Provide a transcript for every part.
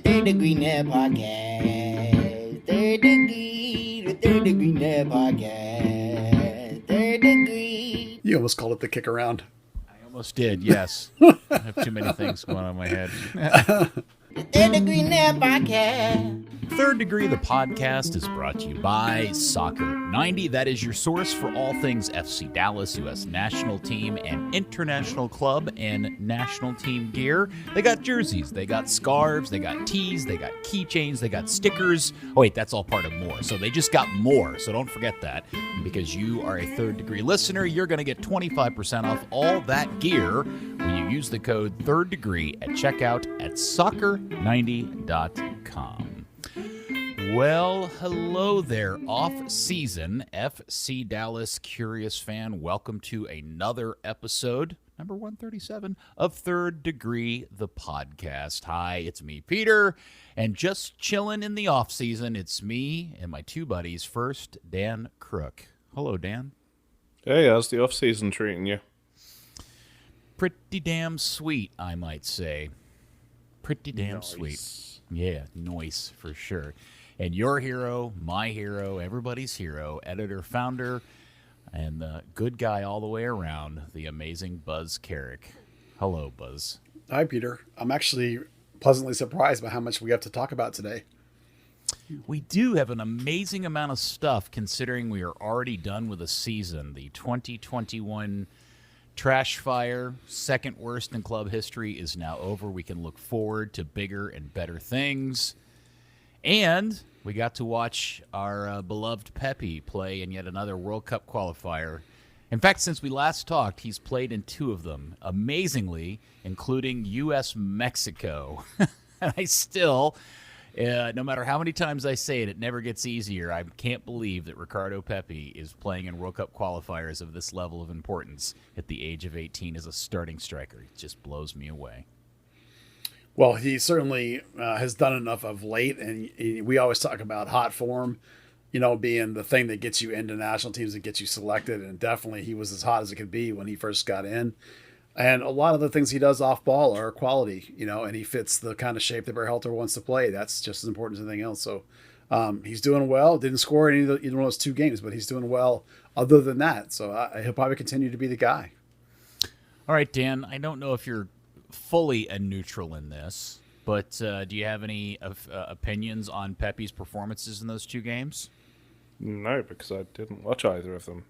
Third Degree Net Podcast. Third Degree, the Third Degree Net Podcast. Third Degree. You almost called it the kick around. I almost did, yes. I have too many things going on in my head. The Third Degree Net Podcast. Third Degree, the podcast, is brought to you by Soccer 90. That is your source for all things FC Dallas, U.S. national team, and international club and national team gear. They got jerseys, they got scarves, they got tees, they got keychains, they got stickers. Oh, wait, that's all part of more. So they just got more, so don't forget that. Because you are a Third Degree listener, you're going to get 25% off all that gear when you use the code Third Degree at checkout at soccer90.com. Well, hello there, off-season FC Dallas curious fan. Welcome to another episode, number 137, of Third Degree, the podcast. Hi, it's me, Peter, and just chilling in the off-season, it's me and my two buddies. First, Dan Crooke. Hello, Dan. Hey, how's the off-season treating you? Pretty damn sweet, I might say. Pretty damn sweet. Yeah, nice for sure. And your hero, my hero, everybody's hero, editor, founder, and the good guy all the way around, the amazing Buzz Carrick. Hello, Buzz. Hi, Peter. I'm actually pleasantly surprised by how much we have to talk about today. We do have an amazing amount of stuff considering we are already done with the season. The 2021 trash fire, second worst in club history, is now over. We can look forward to bigger and better things. And we got to watch our beloved Pepe play in yet another World Cup qualifier. In fact, since we last talked, he's played in two of them, amazingly, including U.S.-Mexico. And I still, no matter how many times I say it, it never gets easier. I can't believe that Ricardo Pepe is playing in World Cup qualifiers of this level of importance at the age of 18 as a starting striker. It just blows me away. Well, he certainly has done enough of late, and we always talk about hot form, being the thing that gets you into national teams and gets you selected, and definitely he was as hot as it could be when he first got in. And a lot of the things he does off ball are quality, and he fits the kind of shape that Berhalter wants to play. That's just as important as anything else. So he's doing well. Didn't score in either one of those two games, but he's doing well other than that. So he'll probably continue to be the guy. All right, Dan, I don't know if you're fully a neutral in this, but do you have any opinions on Pepe's performances in those two games? No, because I didn't watch either of them.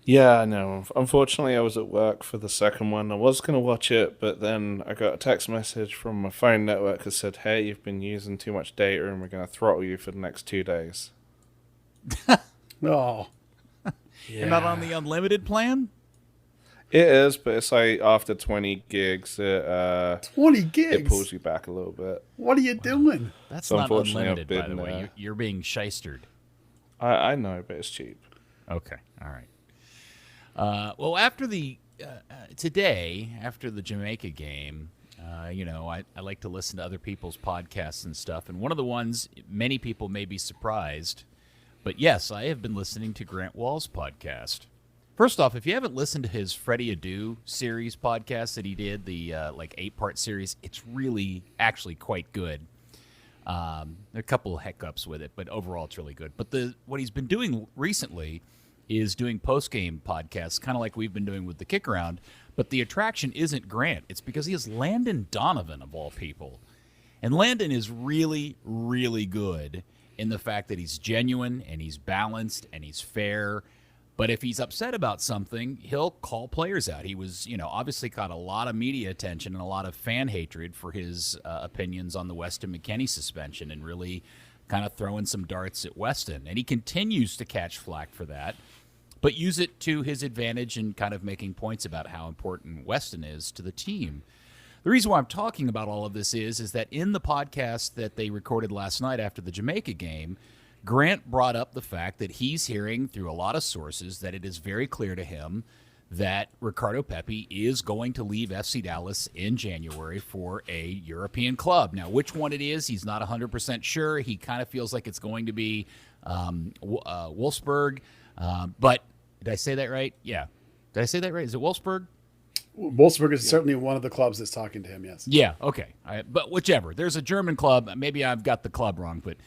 Yeah, no. Unfortunately, I was at work for the second one. I was going to watch it, but then I got a text message from my phone network that said, hey, you've been using too much data and we're going to throttle you for the next 2 days. Oh. You're not on the unlimited plan? It is, but it's like after 20 gigs, 20 gigs? It pulls you back a little bit. What are you doing? That's So not unfortunately, unlimited, by I've the been, way. You're being shystered. I know, but it's cheap. Okay, all right. Well, after today, after the Jamaica game, I like to listen to other people's podcasts and stuff. And one of the ones, many people may be surprised, but yes, I have been listening to Grant Wall's podcast. First off, if you haven't listened to his Freddie Adu series podcast that he did, the 8-part series, it's really actually quite good. There are a couple of hiccups with it, but overall it's really good. But what he's been doing recently is doing post-game podcasts, kind of like we've been doing with the Kick Around, but the attraction isn't Grant. It's because he has Landon Donovan, of all people. And Landon is really, really good in the fact that he's genuine and he's balanced and he's fair. But if he's upset about something, he'll call players out. He was, obviously caught a lot of media attention and a lot of fan hatred for his opinions on the Weston McKennie suspension and really kind of throwing some darts at Weston. And he continues to catch flack for that, but use it to his advantage and kind of making points about how important Weston is to the team. The reason why I'm talking about all of this is that in the podcast that they recorded last night after the Jamaica game, Grant brought up the fact that he's hearing through a lot of sources that it is very clear to him that Ricardo Pepe is going to leave FC Dallas in January for a European club. Now, which one it is, he's not 100% sure. He kind of feels like it's going to be Wolfsburg. But did I say that right? Yeah. Did I say that right? Is it Wolfsburg? Wolfsburg is certainly one of the clubs that's talking to him, yes. Yeah, okay. But whichever. There's a German club. Maybe I've got the club wrong, but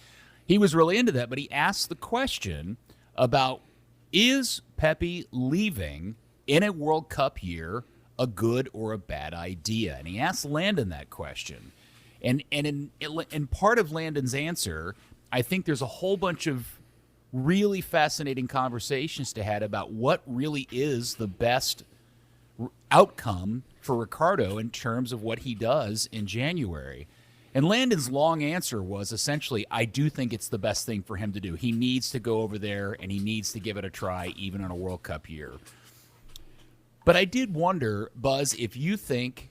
he was really into that. But he asked the question about, is Pepe leaving in a World Cup year a good or a bad idea? And he asked Landon that question. And in part of Landon's answer, I think there's a whole bunch of really fascinating conversations to have about what really is the best outcome for Ricardo in terms of what he does in January. And Landon's long answer was essentially, I do think it's the best thing for him to do. He needs to go over there, and he needs to give it a try, even in a World Cup year. But I did wonder, Buzz, if you think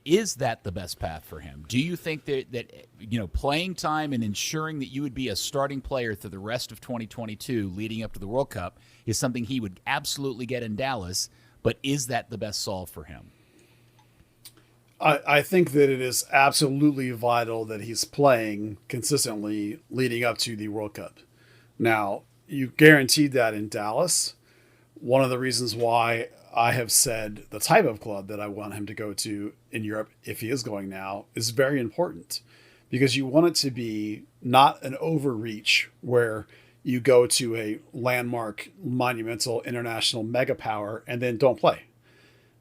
is that the best path for him? Do you think that playing time and ensuring that you would be a starting player through the rest of 2022 leading up to the World Cup is something he would absolutely get in Dallas, but is that the best solve for him? I think that it is absolutely vital that he's playing consistently leading up to the World Cup. Now, you guaranteed that in Dallas. One of the reasons why I have said the type of club that I want him to go to in Europe, if he is going now, is very important, because you want it to be not an overreach where you go to a landmark, monumental, international mega power and then don't play.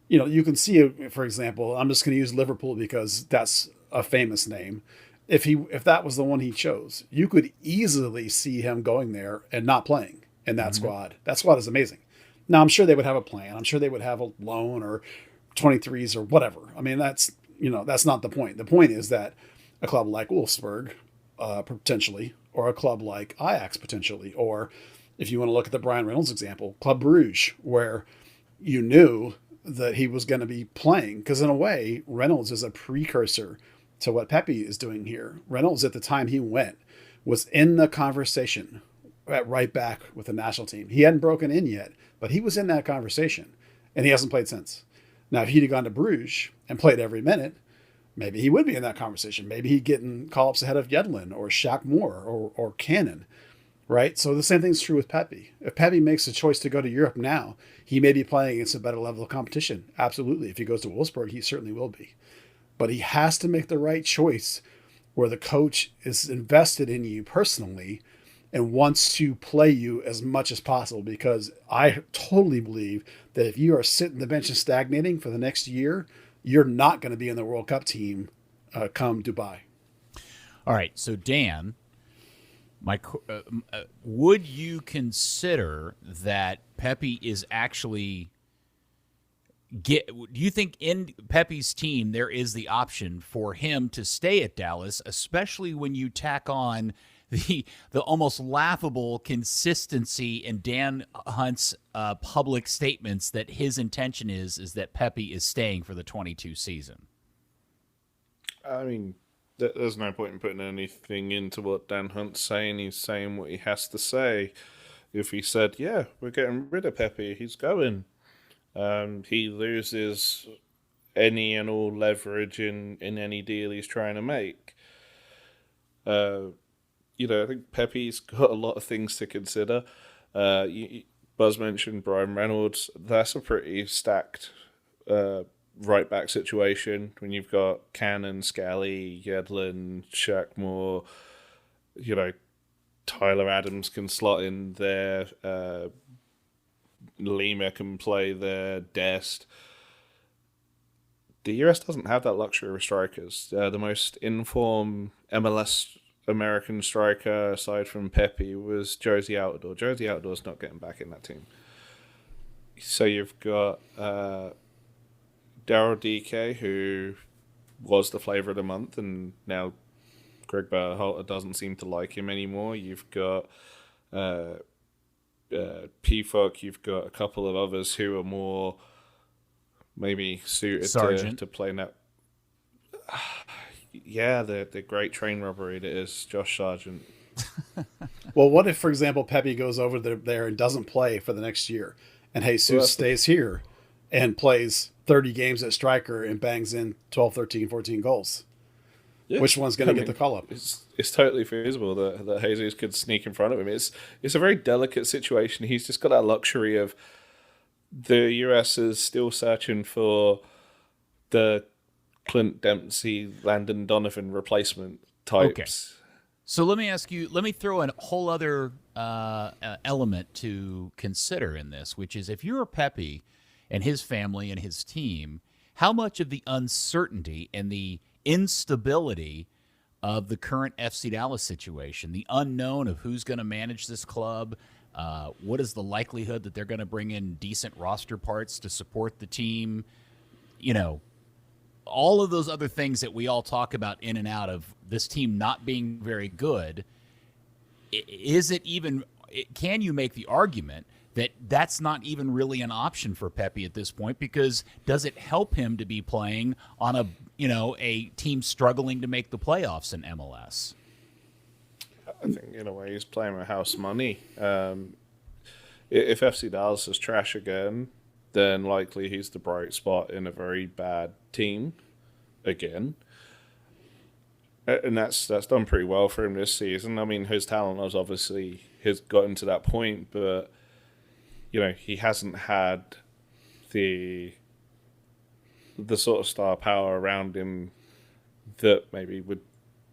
You can see, for example, I'm just going to use Liverpool because that's a famous name. If that was the one he chose, you could easily see him going there and not playing in that squad. That squad is amazing. Now, I'm sure they would have a plan. I'm sure they would have a loan or 23s or whatever. I mean, that's not the point. The point is that a club like Wolfsburg, potentially, or a club like Ajax, potentially, or if you want to look at the Brian Reynolds example, Club Brugge, where you knew that he was going to be playing. Because in a way, Reynolds is a precursor to what Pepe is doing here. Reynolds, at the time he went, was in the conversation at right back with the national team. He hadn't broken in yet, but he was in that conversation, and he hasn't played since. Now, if he'd have gone to Bruges and played every minute, maybe he would be in that conversation. Maybe he'd get in call-ups ahead of Yedlin or Shaq Moore or Cannon, right? So the same thing's true with Pepe. If Pepe makes a choice to go to Europe now, he may be playing against a better level of competition. Absolutely. If he goes to Wolfsburg, he certainly will be. But he has to make the right choice where the coach is invested in you personally and wants to play you as much as possible, because I totally believe that if you are sitting the bench and stagnating for the next year, you're not going to be in the World Cup team come Dubai. All right, so Dan, would you consider that Pepe is actually do you think in Pepe's team there is the option for him to stay at Dallas, especially when you tack on the almost laughable consistency in Dan Hunt's public statements that his intention is that Pepe is staying for the 22 season? I mean, there's no point in putting anything into what Dan Hunt's saying. He's saying what he has to say. If he said, yeah, we're getting rid of Pepe, he's going. He loses any and all leverage in any deal he's trying to make. I think Pepe's got a lot of things to consider. Buzz mentioned Brian Reynolds. That's a pretty stacked right back situation when you've got Cannon, Scally, Yedlin, Shaq Moore. Tyler Adams can slot in there. Lima can play there. Dest. The US doesn't have that luxury of strikers. The most informed MLS American striker, aside from Pepe, was Josie Altidore. Josie Altidore's not getting back in that team. So you've got Daryl DK, who was the flavour of the month, and now Greg Berhalter doesn't seem to like him anymore. You've got P-Fuck, you've got a couple of others who are more maybe suited to play now. Yeah, the great train robbery that is Josh Sargent. Well, what if, for example, Pepe goes over there and doesn't play for the next year, and Jesus stays here and plays 30 games at striker and bangs in 12, 13, 14 goals? Yeah. Which one's going to get the call-up? It's totally feasible that Jesus could sneak in front of him. It's a very delicate situation. He's just got that luxury of the US is still searching for the Clint Dempsey, Landon Donovan replacement types. So let me ask you, let me throw a whole other element to consider in this, which is if you're Pepe and his family and his team, how much of the uncertainty and the instability of the current FC Dallas situation, the unknown of who's going to manage this club, what is the likelihood that they're going to bring in decent roster parts to support the team, you know, all of those other things that we all talk about in and out of this team not being very good, is it even, can you make the argument that that's not even really an option for Pepe at this point? Because does it help him to be playing on a, you know, a team struggling to make the playoffs in MLS? I think in a way he's playing with house money. If FC Dallas is trash again, then likely he's the bright spot in a very bad team again. And that's done pretty well for him this season. I mean, his talent has gotten to that point, but you know, he hasn't had the sort of star power around him that maybe would,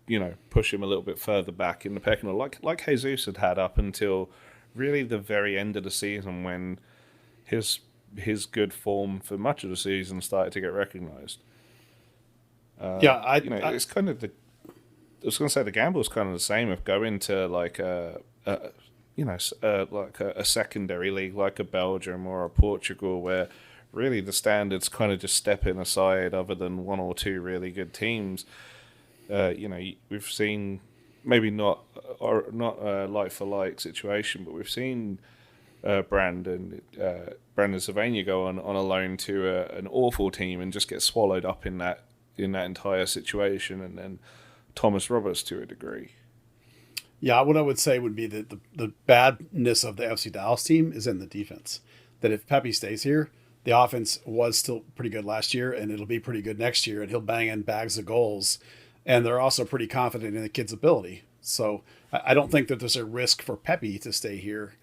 you know, push him a little bit further back in the pecking order, like Jesus had up until really the very end of the season, when his good form for much of the season started to get recognized. It's kind of I was going to say the gamble is kind of the same of going to like a secondary league like a Belgium or a Portugal, where really the standards kind of just stepping aside other than one or two really good teams. We've seen maybe not a like for like situation, but we've seen Brandon Sylvania go on a loan to an awful team and just get swallowed up in that entire situation, and then Thomas Roberts to a degree. Yeah, what I would say would be that the badness of the FC Dallas team is in the defense. That if Pepe stays here, the offense was still pretty good last year, and it'll be pretty good next year, and he'll bang in bags of goals. And they're also pretty confident in the kid's ability. So I don't think that there's a risk for Pepe to stay here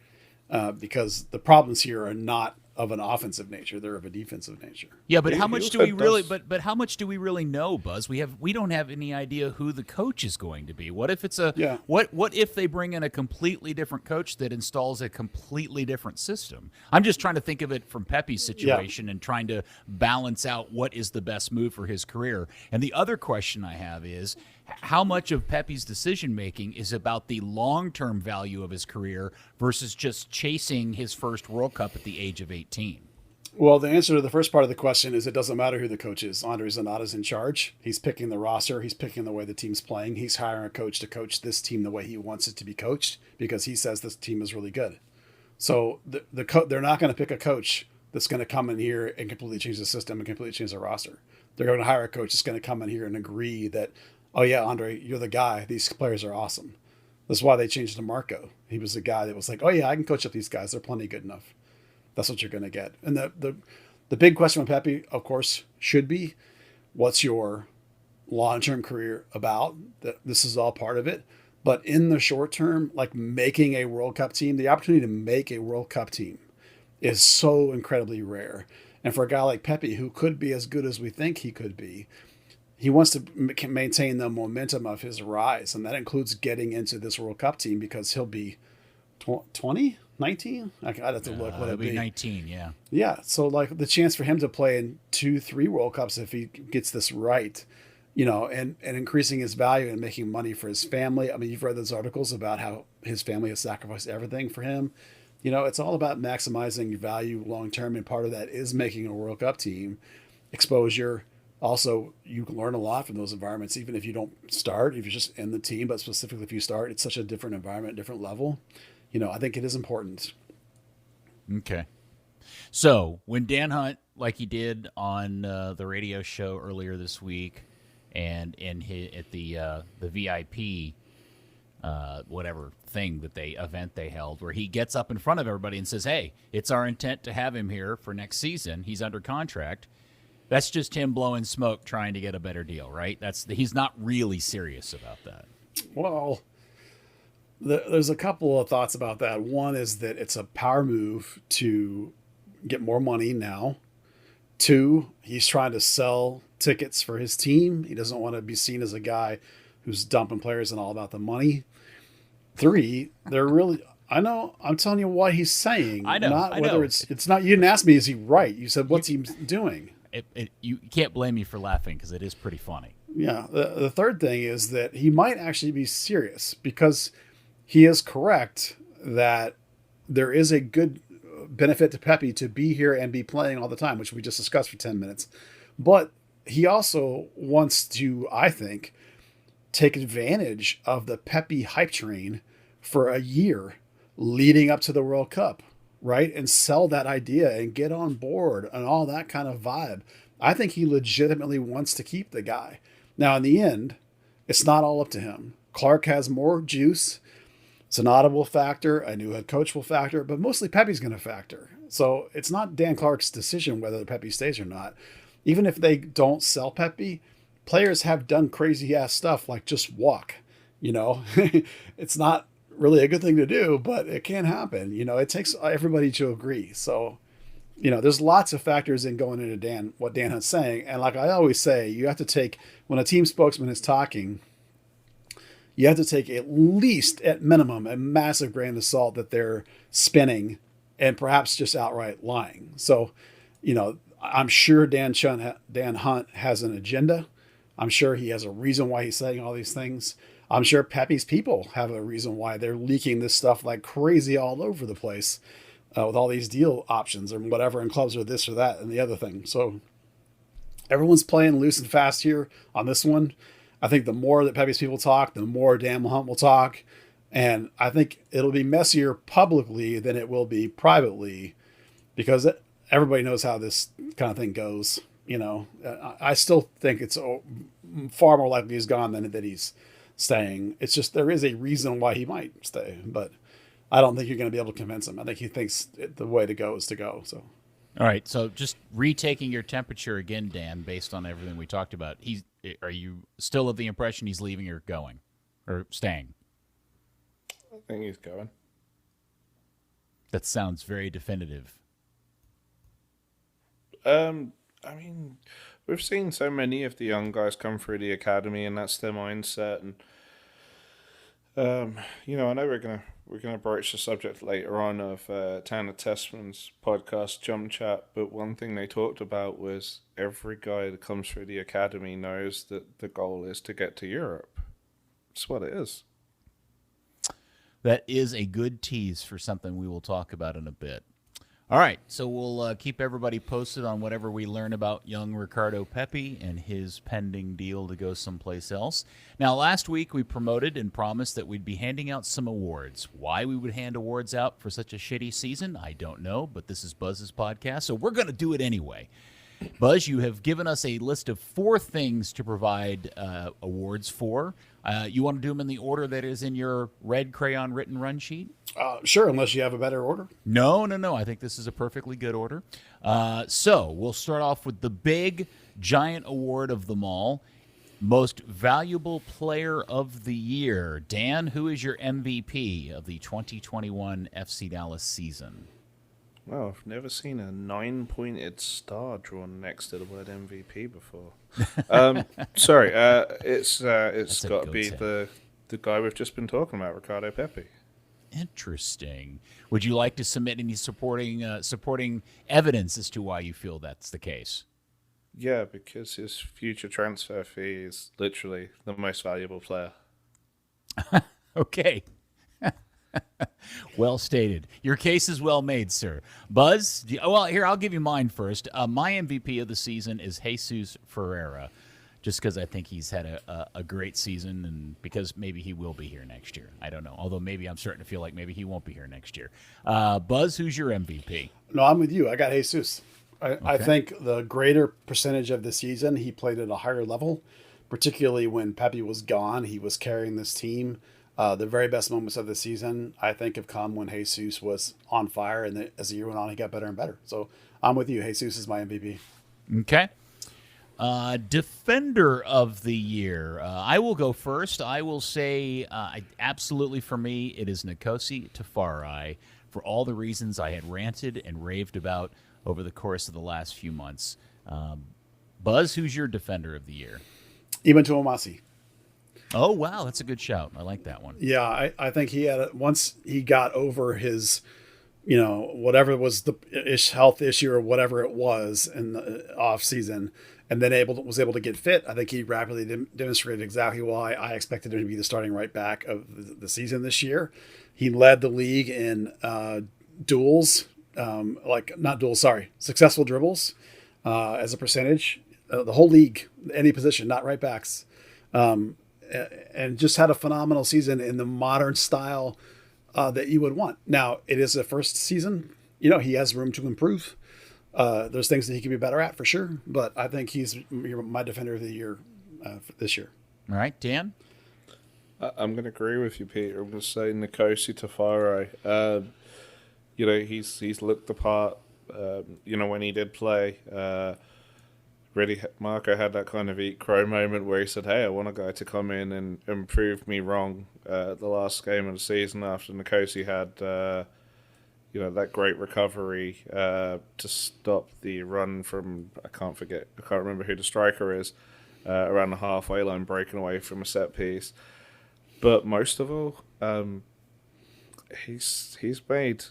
because the problems here are not of an offensive nature; they're of a defensive nature. Yeah, but how much do we really? But how much do we really know, Buzz? We don't have any idea who the coach is going to be. What if it's what if they bring in a completely different coach that installs a completely different system? I'm just trying to think of it from Pepe's situation and trying to balance out what is the best move for his career. And the other question I have is, how much of Pepe's decision-making is about the long-term value of his career versus just chasing his first World Cup at the age of 18? Well, the answer to the first part of the question is it doesn't matter who the coach is. Andre Zanata's in charge. He's picking the roster. He's picking the way the team's playing. He's hiring a coach to coach this team the way he wants it to be coached because he says this team is really good. So they're not going to pick a coach that's going to come in here and completely change the system and completely change the roster. They're going to hire a coach that's going to come in here and agree that, oh, yeah, Andre, you're the guy. These players are awesome. That's why they changed to Marco. He was the guy that was like, oh, yeah, I can coach up these guys. They're plenty good enough. That's what you're going to get. And the big question with Pepe, of course, should be, what's your long-term career about? This is all part of it. But in the short term, like making a World Cup team, the opportunity to make a World Cup team is so incredibly rare. And for a guy like Pepe, who could be as good as we think he could be, he wants to maintain the momentum of his rise. And that includes getting into this World Cup team because he'll be 20, 19? I'd have to look what it'll be. 19, yeah. Yeah. So like the chance for him to play in 2-3 World Cups if he gets this right, and increasing his value and making money for his family. I mean, you've read those articles about how his family has sacrificed everything for him. It's all about maximizing value long-term. And part of that is making a World Cup team, exposure. Also, you can learn a lot from those environments, even if you don't start, if you're just in the team, but specifically if you start, it's such a different environment, different level. I think it is important. Okay. So when Dan Hunt, like he did on the radio show earlier this week and at the VIP whatever thing event they held, where he gets up in front of everybody and says, hey, it's our intent to have him here for next season. He's under contract. That's just him blowing smoke trying to get a better deal, right? He's not really serious about that. Well, there's a couple of thoughts about that. One is that it's a power move to get more money now. 2, he's trying to sell tickets for his team. He doesn't want to be seen as a guy who's dumping players and all about the money. 3, they're really, I know, I'm telling you what he's saying. I know. Not I whether know. it's not, you didn't ask me, is he right? You said, what's he doing? You can't blame me for laughing because it is pretty funny. Yeah. The third thing is that he might actually be serious, because he is correct that there is a good benefit to Pepe to be here and be playing all the time, which we just discussed for 10 minutes. But he also wants to, I think, take advantage of the Pepe hype train for a year leading up to the World Cup, right? And sell that idea and get on board and all that kind of vibe. I think he legitimately wants to keep the guy. Now, in the end, it's not all up to him. Clark has more juice. Sonata will factor. A new head coach will factor. But mostly Pepe's going to factor. So it's not Dan Clark's decision whether Pepe stays or not. Even if they don't sell Pepe, players have done crazy-ass stuff like just walk. You know, it's not really a good thing to do, but it can happen. You know, it takes everybody to agree. So, you know, there's lots of factors in going into what Dan Hunt's saying. And like I always say, you have to take, when a team spokesman is talking, you have to take at least, at minimum, a massive grain of salt that they're spinning and perhaps just outright lying. So, you know, I'm sure Dan Hunt has an agenda. I'm sure he has a reason why he's saying all these things. I'm sure Pepe's people have a reason why they're leaking this stuff like crazy all over the place with all these deal options or whatever, and clubs or this or that and the other thing. So everyone's playing loose and fast here on this one. I think the more that Pepe's people talk, the more Dan Hunt will talk. And I think it'll be messier publicly than it will be privately, because everybody knows how this kind of thing goes. You know, I still think it's far more likely he's gone than that he's staying. It's just there is a reason why he might stay, but I don't think you're going to be able to convince him. I think he thinks the way to go is to go. So, all right. So just retaking your temperature again, Dan, based on everything we talked about, are you still of the impression he's leaving or going or staying? I think he's going. That sounds very definitive. I mean, we've seen so many of the young guys come through the academy, and that's their mindset. And you know, I know we're gonna broach the subject later on of Tanner Tessman's podcast, Jump Chat. But one thing they talked about was every guy that comes through the academy knows that the goal is to get to Europe. That's what it is. That is a good tease for something we will talk about in a bit. All right, so we'll keep everybody posted on whatever we learn about young Ricardo Pepe and his pending deal to go someplace else. Now, last week we promoted and promised that we'd be handing out some awards. Why we would hand awards out for such a shitty season, I don't know, but this is Buzz's podcast, so we're going to do it anyway. Buzz, you have given us a list of 4 things to provide awards for. You want to do them in the order that is in your red crayon written run sheet? Sure, unless you have a better order. No. I think this is a perfectly good order. So we'll start off with the big, giant award of them all, Most Valuable Player of the Year. Dan, who is your MVP of the 2021 FC Dallas season? Well, I've never seen a 9-pointed star drawn next to the word MVP before. Sorry, it's got to be the guy we've just been talking about, Ricardo Pepe. Interesting. Would you like to submit any supporting evidence as to why you feel that's the case? Yeah, because his future transfer fee is literally the most valuable player. Okay. Well stated. Your case is well made, sir. Buzz, well, here, I'll give you mine first. My MVP of the season is Jesus Ferreira, just because I think he's had a great season and because maybe he will be here next year. I don't know, although maybe I'm starting to feel like maybe he won't be here next year. Buzz, who's your MVP? No, I'm with you. I got Jesus. I think the greater percentage of the season, he played at a higher level, particularly when Pepe was gone. He was carrying this team. The very best moments of the season, I think, have come when Jesus was on fire, and as the year went on, he got better and better. So I'm with you. Jesus is my MVP. Okay. Defender of the year. I will go first. I will say absolutely for me, it is Nkosi Tafari for all the reasons I had ranted and raved about over the course of the last few months. Buzz, who's your defender of the year? Even to Omasi. Oh, wow. That's a good shout. I like that one. Yeah, I think he had once he got over his, whatever was the health issue or whatever it was in the off season, and then was able to get fit. I think he rapidly demonstrated exactly why I expected him to be the starting right back of the season this year. He led the league in successful dribbles as a percentage. The whole league, any position, not right backs. And just had a phenomenal season in the modern style that you would want. Now, it is a first season. He has room to improve. There's things that he can be better at for sure, but I think he's my defender of the year for this year. All right, Dan? I'm going to agree with you, Peter. I'm going to say Nkosi Tafari. He's looked the part, when he did play. Really, Marco had that kind of eat crow moment where he said, hey, I want a guy to come in and prove me wrong the last game of the season after Nkosi had, that great recovery to stop the run from, I can't remember who the striker is, around the halfway line, breaking away from a set piece. But most of all, he's made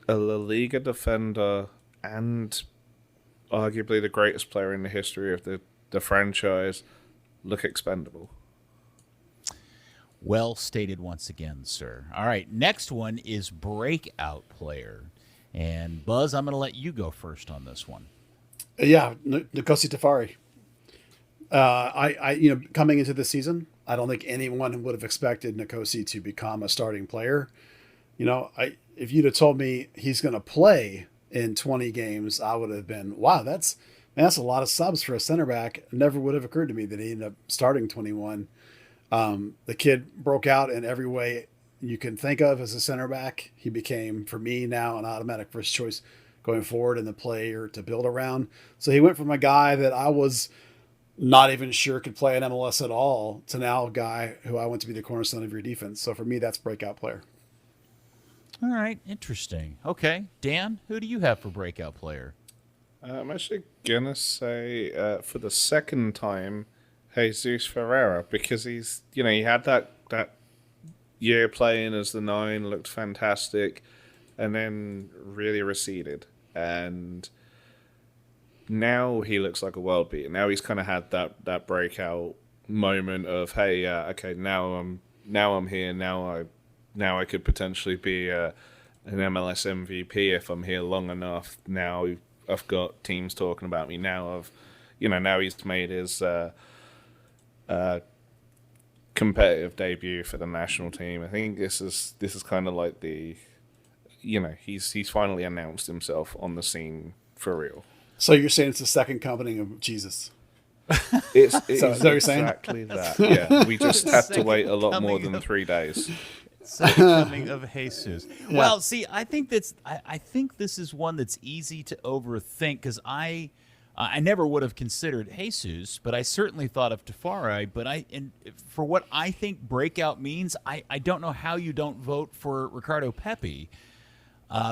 a La Liga defender and arguably the greatest player in the history of the franchise look expendable. Well stated once again, sir. All right, next one is breakout player. And Buzz, I'm going to let you go first on this one. Yeah, Nkosi Tafari. Coming into the season, I don't think anyone would have expected Nkosi to become a starting player. If you'd have told me he's going to play in 20 games, I would have been, wow, that's a lot of subs for a center back. It never would have occurred to me that he ended up starting 21. The kid broke out in every way you can think of as a center back. He became, for me now, an automatic first choice going forward in the player to build around. So he went from a guy that I was not even sure could play in MLS at all to now a guy who I want to be the cornerstone of your defense. So for me, that's breakout player. All right, interesting. Okay, Dan, who do you have for breakout player? I'm actually going to say, for the second time, Jesus Ferreira, because he had that year playing as the 9, looked fantastic, and then really receded. And now he looks like a world beater. Now he's kind of had that breakout moment of, hey, okay, now I'm here, now I could potentially be an MLS MVP if I'm here long enough. Now I've got teams talking about me. Now now he's made his competitive debut for the national team. I think this is kind of like the, he's finally announced himself on the scene for real. So you're saying it's the second coming of Jesus? It's exactly that. Yeah, we just had to wait a lot more than 3 days. Second coming of Jesus. Yeah. Well, see, I think this is one that's easy to overthink because I never would have considered Jesus, but I certainly thought of Tafari. But for what I think breakout means, I don't know how you don't vote for Ricardo Pepe.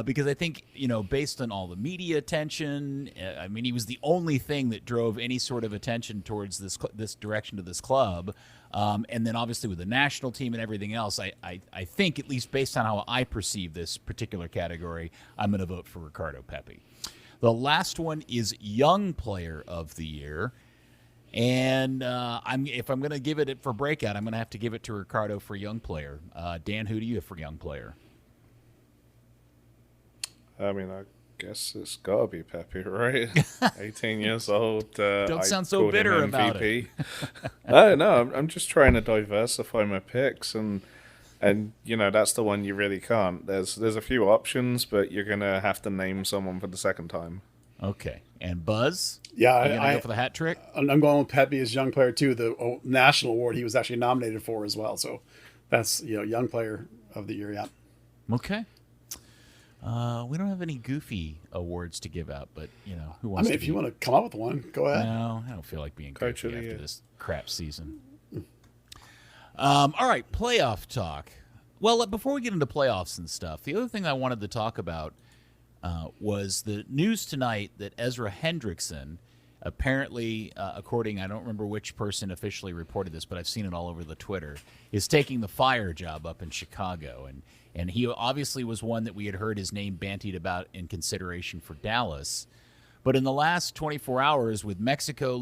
Because I think, based on all the media attention, he was the only thing that drove any sort of attention towards this direction to this club. And then obviously with the national team and everything else, I think, at least based on how I perceive this particular category, I'm going to vote for Ricardo Pepe. The last one is Young Player of the Year. And if I'm going to give it for breakout, I'm going to have to give it to Ricardo for Young Player. Dan, who do you have for Young Player? I guess it's got to be Pepe, right? 18 years old. Don't sound so bitter about it. No, I'm just trying to diversify my picks, and that's the one you really can't. There's a few options, but you're gonna have to name someone for the second time. Okay, and Buzz? Yeah, I go for the hat trick. I'm going with Pepe as Young Player too. The national award he was actually nominated for as well. So that's Young Player of the Year. Yeah. Okay. We don't have any goofy awards to give out, but who wants? If you want to come up with one, go ahead. No, I don't feel like being goofy after this crap season. All right, playoff talk. Well, before we get into playoffs and stuff, the other thing I wanted to talk about, was the news tonight that Ezra Hendrickson, apparently, according, I don't remember which person officially reported this, but I've seen it all over the Twitter, is taking the fire job up in Chicago. And he obviously was one that we had heard his name bantied about in consideration for Dallas. But in the last 24 hours, with Mexico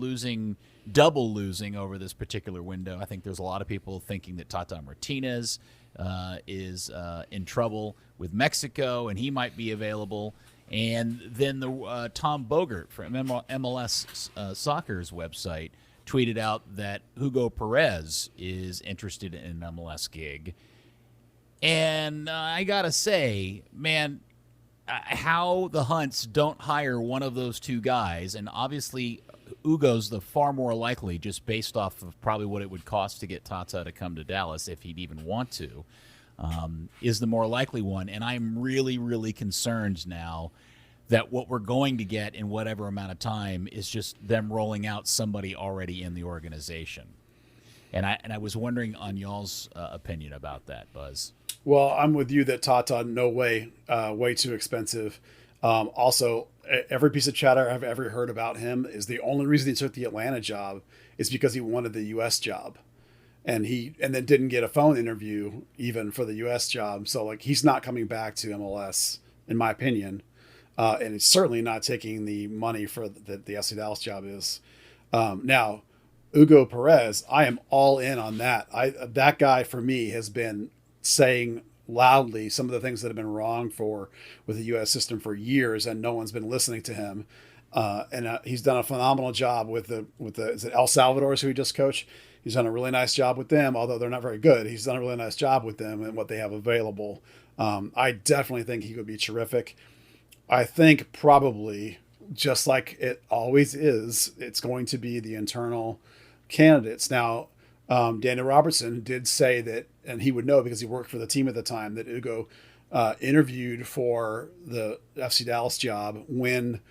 double losing over this particular window, I think there's a lot of people thinking that Tata Martinez is in trouble with Mexico, and he might be available. And then the Tom Bogert from MLS Soccer's website tweeted out that Hugo Perez is interested in an MLS gig. And I got to say, man, how the Hunts don't hire one of those two guys, and obviously Ugo's the far more likely, just based off of probably what it would cost to get Tata to come to Dallas if he'd even want to, is the more likely one. And I'm really, really concerned now that what we're going to get in whatever amount of time is just them rolling out somebody already in the organization. And I was wondering on y'all's opinion about that, Buzz. Well, I'm with you that Tata, no way, way too expensive. Also, every piece of chatter I've ever heard about him is the only reason he took the Atlanta job is because he wanted the U.S. job. And then didn't get a phone interview even for the U.S. job. So, like, he's not coming back to MLS, in my opinion. And he's certainly not taking the money for the FC Dallas job is. Now, Hugo Perez, I am all in on that. That guy, for me, has been saying loudly some of the things that have been wrong with the U.S. system for years, and no one's been listening to him. And he's done a phenomenal job with the is it El Salvador's who he just coached? He's done a really nice job with them, although they're not very good. He's done a really nice job with them and what they have available. I definitely think he would be terrific. I think probably, just like it always is, it's going to be the internal candidates. Now, Daniel Robertson did say that, and he would know because he worked for the team at the time, that Hugo interviewed for the FC Dallas job when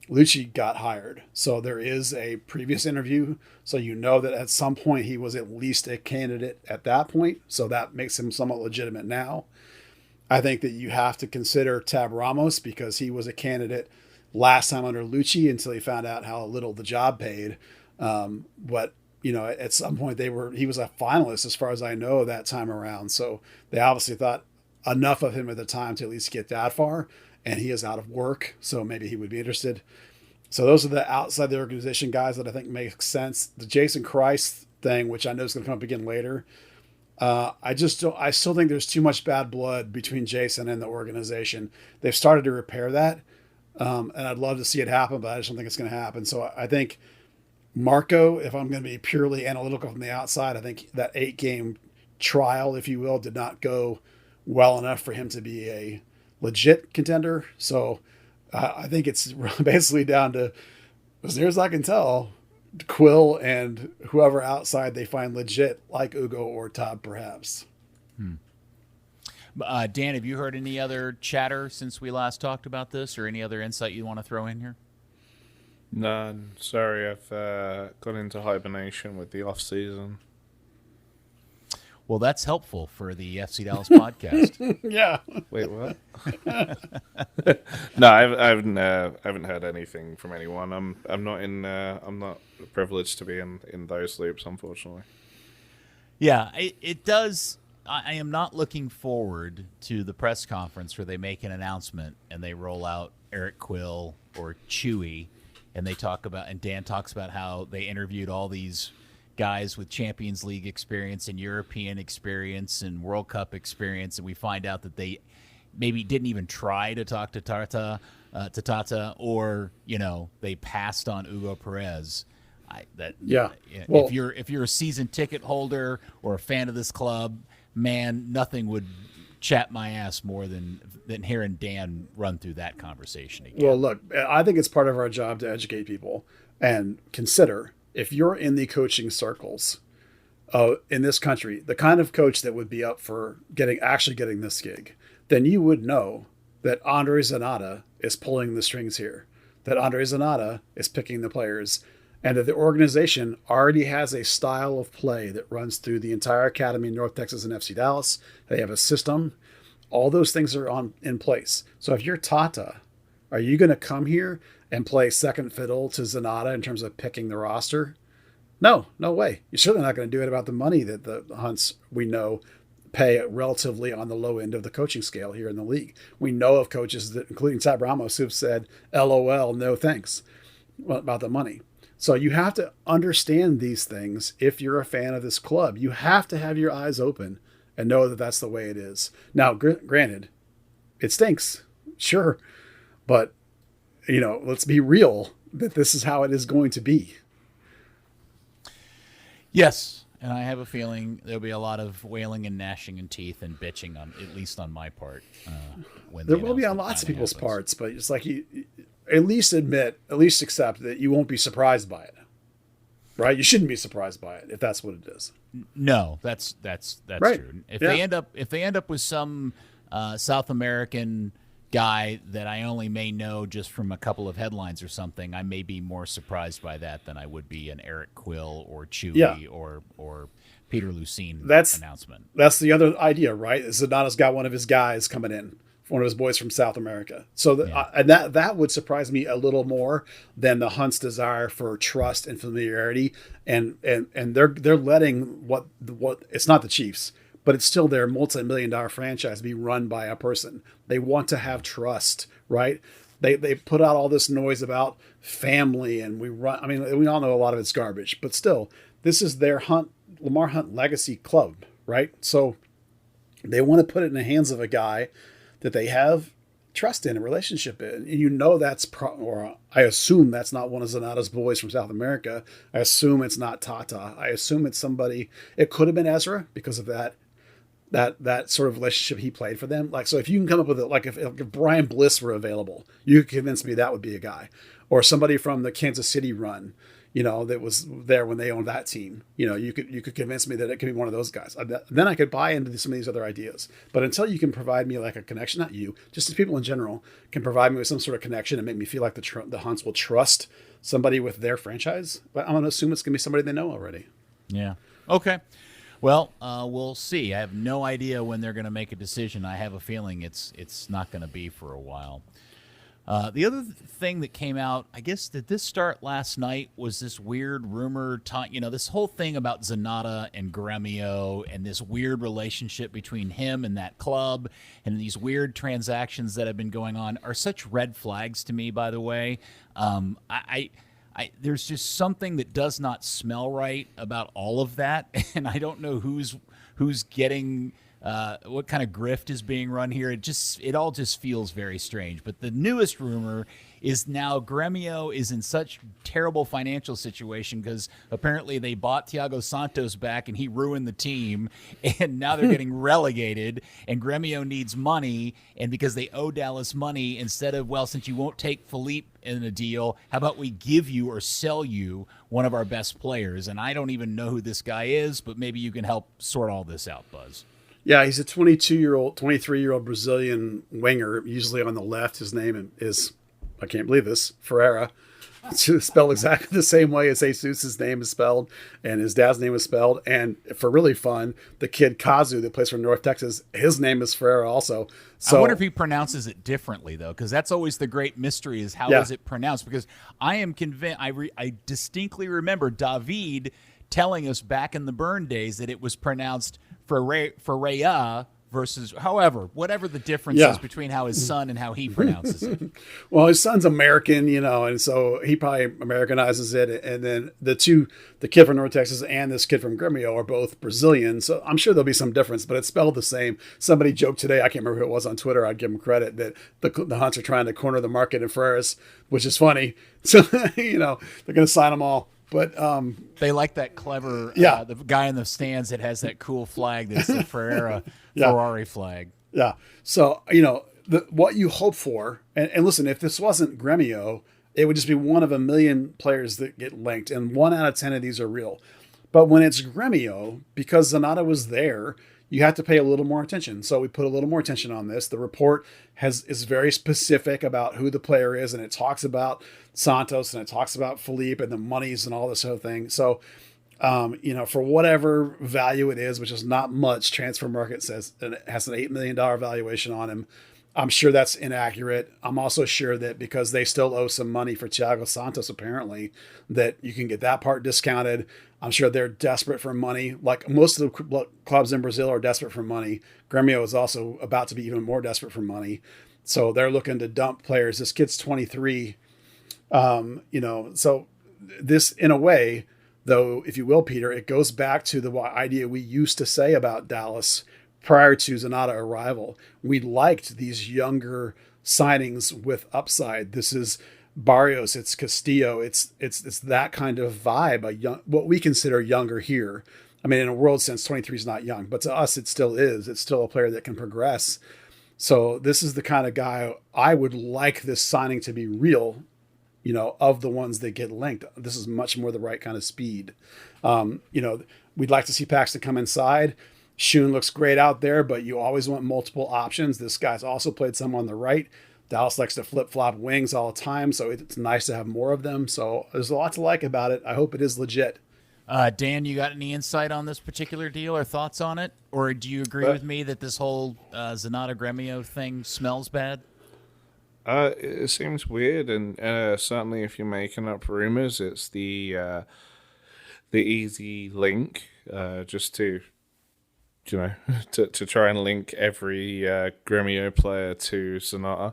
Lucci got hired. So there is a previous interview. So you know that at some point he was at least a candidate at that point. So that makes him somewhat legitimate now. I think that you have to consider Tab Ramos because he was a candidate last time under Lucci until he found out how little the job paid. But you know, at some point he was a finalist as far as I know that time around. So they obviously thought enough of him at the time to at least get that far, and he is out of work. So maybe he would be interested. So those are the outside the organization guys that I think make sense. The Jason Christ thing, which I know is going to come up again later. I still think there's too much bad blood between Jason and the organization. They've started to repair that. And I'd love to see it happen, but I just don't think it's going to happen. So I think Marco, if I'm going to be purely analytical from the outside, I think that 8-game trial, if you will, did not go well enough for him to be a legit contender. So I think it's basically down to, as near as I can tell, Quill and whoever outside they find legit, like Ugo or Todd, perhaps. Dan, have you heard any other chatter since we last talked about this, or any other insight you want to throw in here? None. Sorry, I've gone into hibernation with the off-season. Well, that's helpful for the FC Dallas podcast. Yeah. Wait, what? No, I haven't heard anything from anyone. I'm not privileged to be in those loops, unfortunately. Yeah, it does. I am not looking forward to the press conference where they make an announcement and they roll out Eric Quill or Chewy, and Dan talks about how they interviewed all these guys with Champions League experience and European experience and World Cup experience, and we find out that they maybe didn't even try to talk to Tata, or they passed on Hugo Perez. Well, if you're a season ticket holder or a fan of this club, man, nothing would chat my ass more than hearing Dan run through that conversation again. Well, look, I think it's part of our job to educate people and consider, if you're in the coaching circles in this country, the kind of coach that would be up for actually getting this gig, then you would know that Andre Zanata is pulling the strings here, that Andre Zanata is picking the players, and that the organization already has a style of play that runs through the entire academy in North Texas and FC Dallas. They have a system. All those things are in place. So if you're Tata, Are you going to come here and play second fiddle to Zanata in terms of picking the roster? No way. You're certainly not going to do it about the money that the Hunts, we know, pay relatively on the low end of the coaching scale here in the league. We know of coaches, that, including Tab Ramos, who've said, LOL, no thanks, about the money. So you have to understand these things if you're a fan of this club. You have to have your eyes open and know that that's the way it is. Now, granted, it stinks, sure, but, let's be real that this is how it is going to be. Yes, and I have a feeling there'll be a lot of wailing and gnashing of teeth and bitching, at least on my part. When there will be on lots of people's parts, but it's like you at least accept that you won't be surprised by it, right? You shouldn't be surprised by it if that's what it is. No, that's right. true. If they end up with some South American guy that I only may know just from a couple of headlines or something, I may be more surprised by that than I would be an Eric Quill or Chewy or Peter Lucene announcement. That's the other idea, right? Zanata's got one of his guys coming in, one of his boys from South America. So and that would surprise me a little more than the Hunt's desire for trust and familiarity, and they're letting what it's not the Chiefs, but it's still their multi-million-dollar franchise be run by a person. They want to have trust, right? They put out all this noise about family, and we all know a lot of it's garbage, but still, this is their Lamar Hunt legacy club, right? So they want to put it in the hands of a guy that they have trust in, a relationship in. And that's I assume that's not one of Zanata's boys from South America. I assume it's not Tata. I assume it's somebody. It could have been Ezra because of that sort of relationship he played for them. Like, so if you can come up with it, like if Brian Bliss were available, you could convince me that would be a guy, or somebody from the Kansas City run, that was there when they owned that team. You could convince me that it could be one of those guys. Then I could buy into some of these other ideas. But until you can provide me like a connection, not you, just as people in general can provide me with some sort of connection and make me feel like the Hunts will trust somebody with their franchise, but I'm going to assume it's going to be somebody they know already. Yeah. Okay. Well, we'll see. I have no idea when they're going to make a decision. I have a feeling it's not going to be for a while. The other thing that came out, I guess, did this start last night, was this weird rumor, this whole thing about Zanata and Gremio and this weird relationship between him and that club and these weird transactions that have been going on are such red flags to me, by the way. There's just something that does not smell right about all of that, and I don't know who's getting what kind of grift is being run here. It all just feels very strange. But the newest rumor is now Gremio is in such terrible financial situation because apparently they bought Thiago Santos back and he ruined the team, and now they're getting relegated, and Gremio needs money, and because they owe Dallas money, instead of, well, since you won't take Philippe in a deal, how about we give you or sell you one of our best players? And I don't even know who this guy is, but maybe you can help sort all this out, Buzz. Yeah, he's a 23-year-old Brazilian winger, usually on the left. His name is, I can't believe this, Ferreira. It's spelled exactly the same way as Jesus' name is spelled, and his dad's name is spelled. And for really fun, the kid Kazu that plays for North Texas, his name is Ferreira also. So, I wonder if he pronounces it differently, though, because that's always the great mystery is how is it pronounced? Because I am convinced, I distinctly remember David telling us back in the Burn days that it was pronounced Ferreira versus, whatever the difference is between how his son and how he pronounces it. Well, his son's American, and so he probably Americanizes it. And then the kid from North Texas and this kid from Gremio are both Brazilian. So I'm sure there'll be some difference, but it's spelled the same. Somebody joked today, I can't remember who it was on Twitter, I'd give him credit, that the Hunts are trying to corner the market in Ferreras, which is funny. So, they're going to sign them all. But they like that clever, the guy in the stands that has that cool flag that's the Ferrari flag. Yeah. So, what you hope for, and listen, if this wasn't Gremio, it would just be one of a million players that get linked, and 1 out of 10 of these are real. But when it's Gremio, because Zanata was there, you have to pay a little more attention. So we put a little more attention on this. The report is very specific about who the player is, and it talks about Santos and it talks about Philippe and the monies and all this whole thing. So, for whatever value it is, which is not much, Transfer Market says it has an $8 million valuation on him. I'm sure that's inaccurate. I'm also sure that because they still owe some money for Thiago Santos, apparently, that you can get that part discounted. I'm sure they're desperate for money. Like most of the clubs in Brazil are desperate for money. Gremio is also about to be even more desperate for money. So they're looking to dump players. This kid's 23. So this, in a way, though, if you will, Peter, it goes back to the idea we used to say about Dallas prior to Zanata arrival. We liked these younger signings with upside. This is Barrios, it's Castillo, it's that kind of vibe, a young, what we consider younger here. I mean, in a world sense, 23 is not young, but to us, it still is. It's still a player that can progress. So this is the kind of guy I would like this signing to be real, of the ones that get linked. This is much more the right kind of speed. We'd like to see Paxton come inside. Shun looks great out there, but you always want multiple options. This guy's also played some on the right. Dallas likes to flip-flop wings all the time, so it's nice to have more of them. So there's a lot to like about it. I hope it is legit. Dan, you got any insight on this particular deal or thoughts on it? Or do you agree with me that this whole Zanata Gremio thing smells bad? It seems weird, and certainly if you're making up rumors, it's the easy link, just to try and link every Gremio player to Zanata.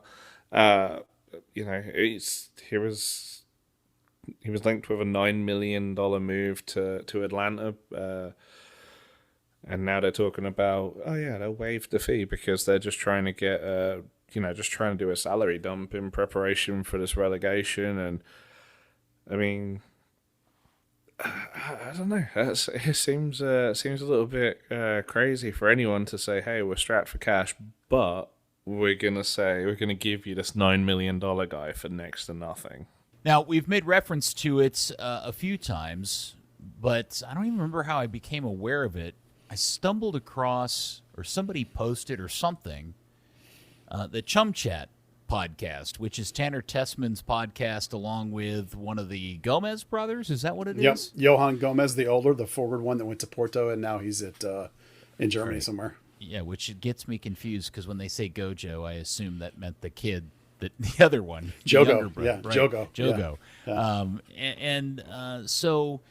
He was linked with a $9 million move to Atlanta, and now they're talking about they'll waive the fee because they're just trying to get just trying to do a salary dump in preparation for this relegation. And I mean, I don't know. It seems a little bit crazy for anyone to say, "Hey, we're strapped for cash, but we're gonna give you this $9 million guy for next to nothing." Now, we've made reference to it a few times, but I don't even remember how I became aware of it. I stumbled across, or somebody posted or something, the Chum Chat podcast, which is Tanner Tessman's podcast along with one of the Gomez brothers. Is that what it is? Yep, Johan Gomez, the older, the forward one that went to Porto, and now he's in Germany somewhere. Yeah, which gets me confused because when they say Gojo, I assume that meant the kid, the other one. Jogo, brother, yeah, right? Jogo. Yeah. So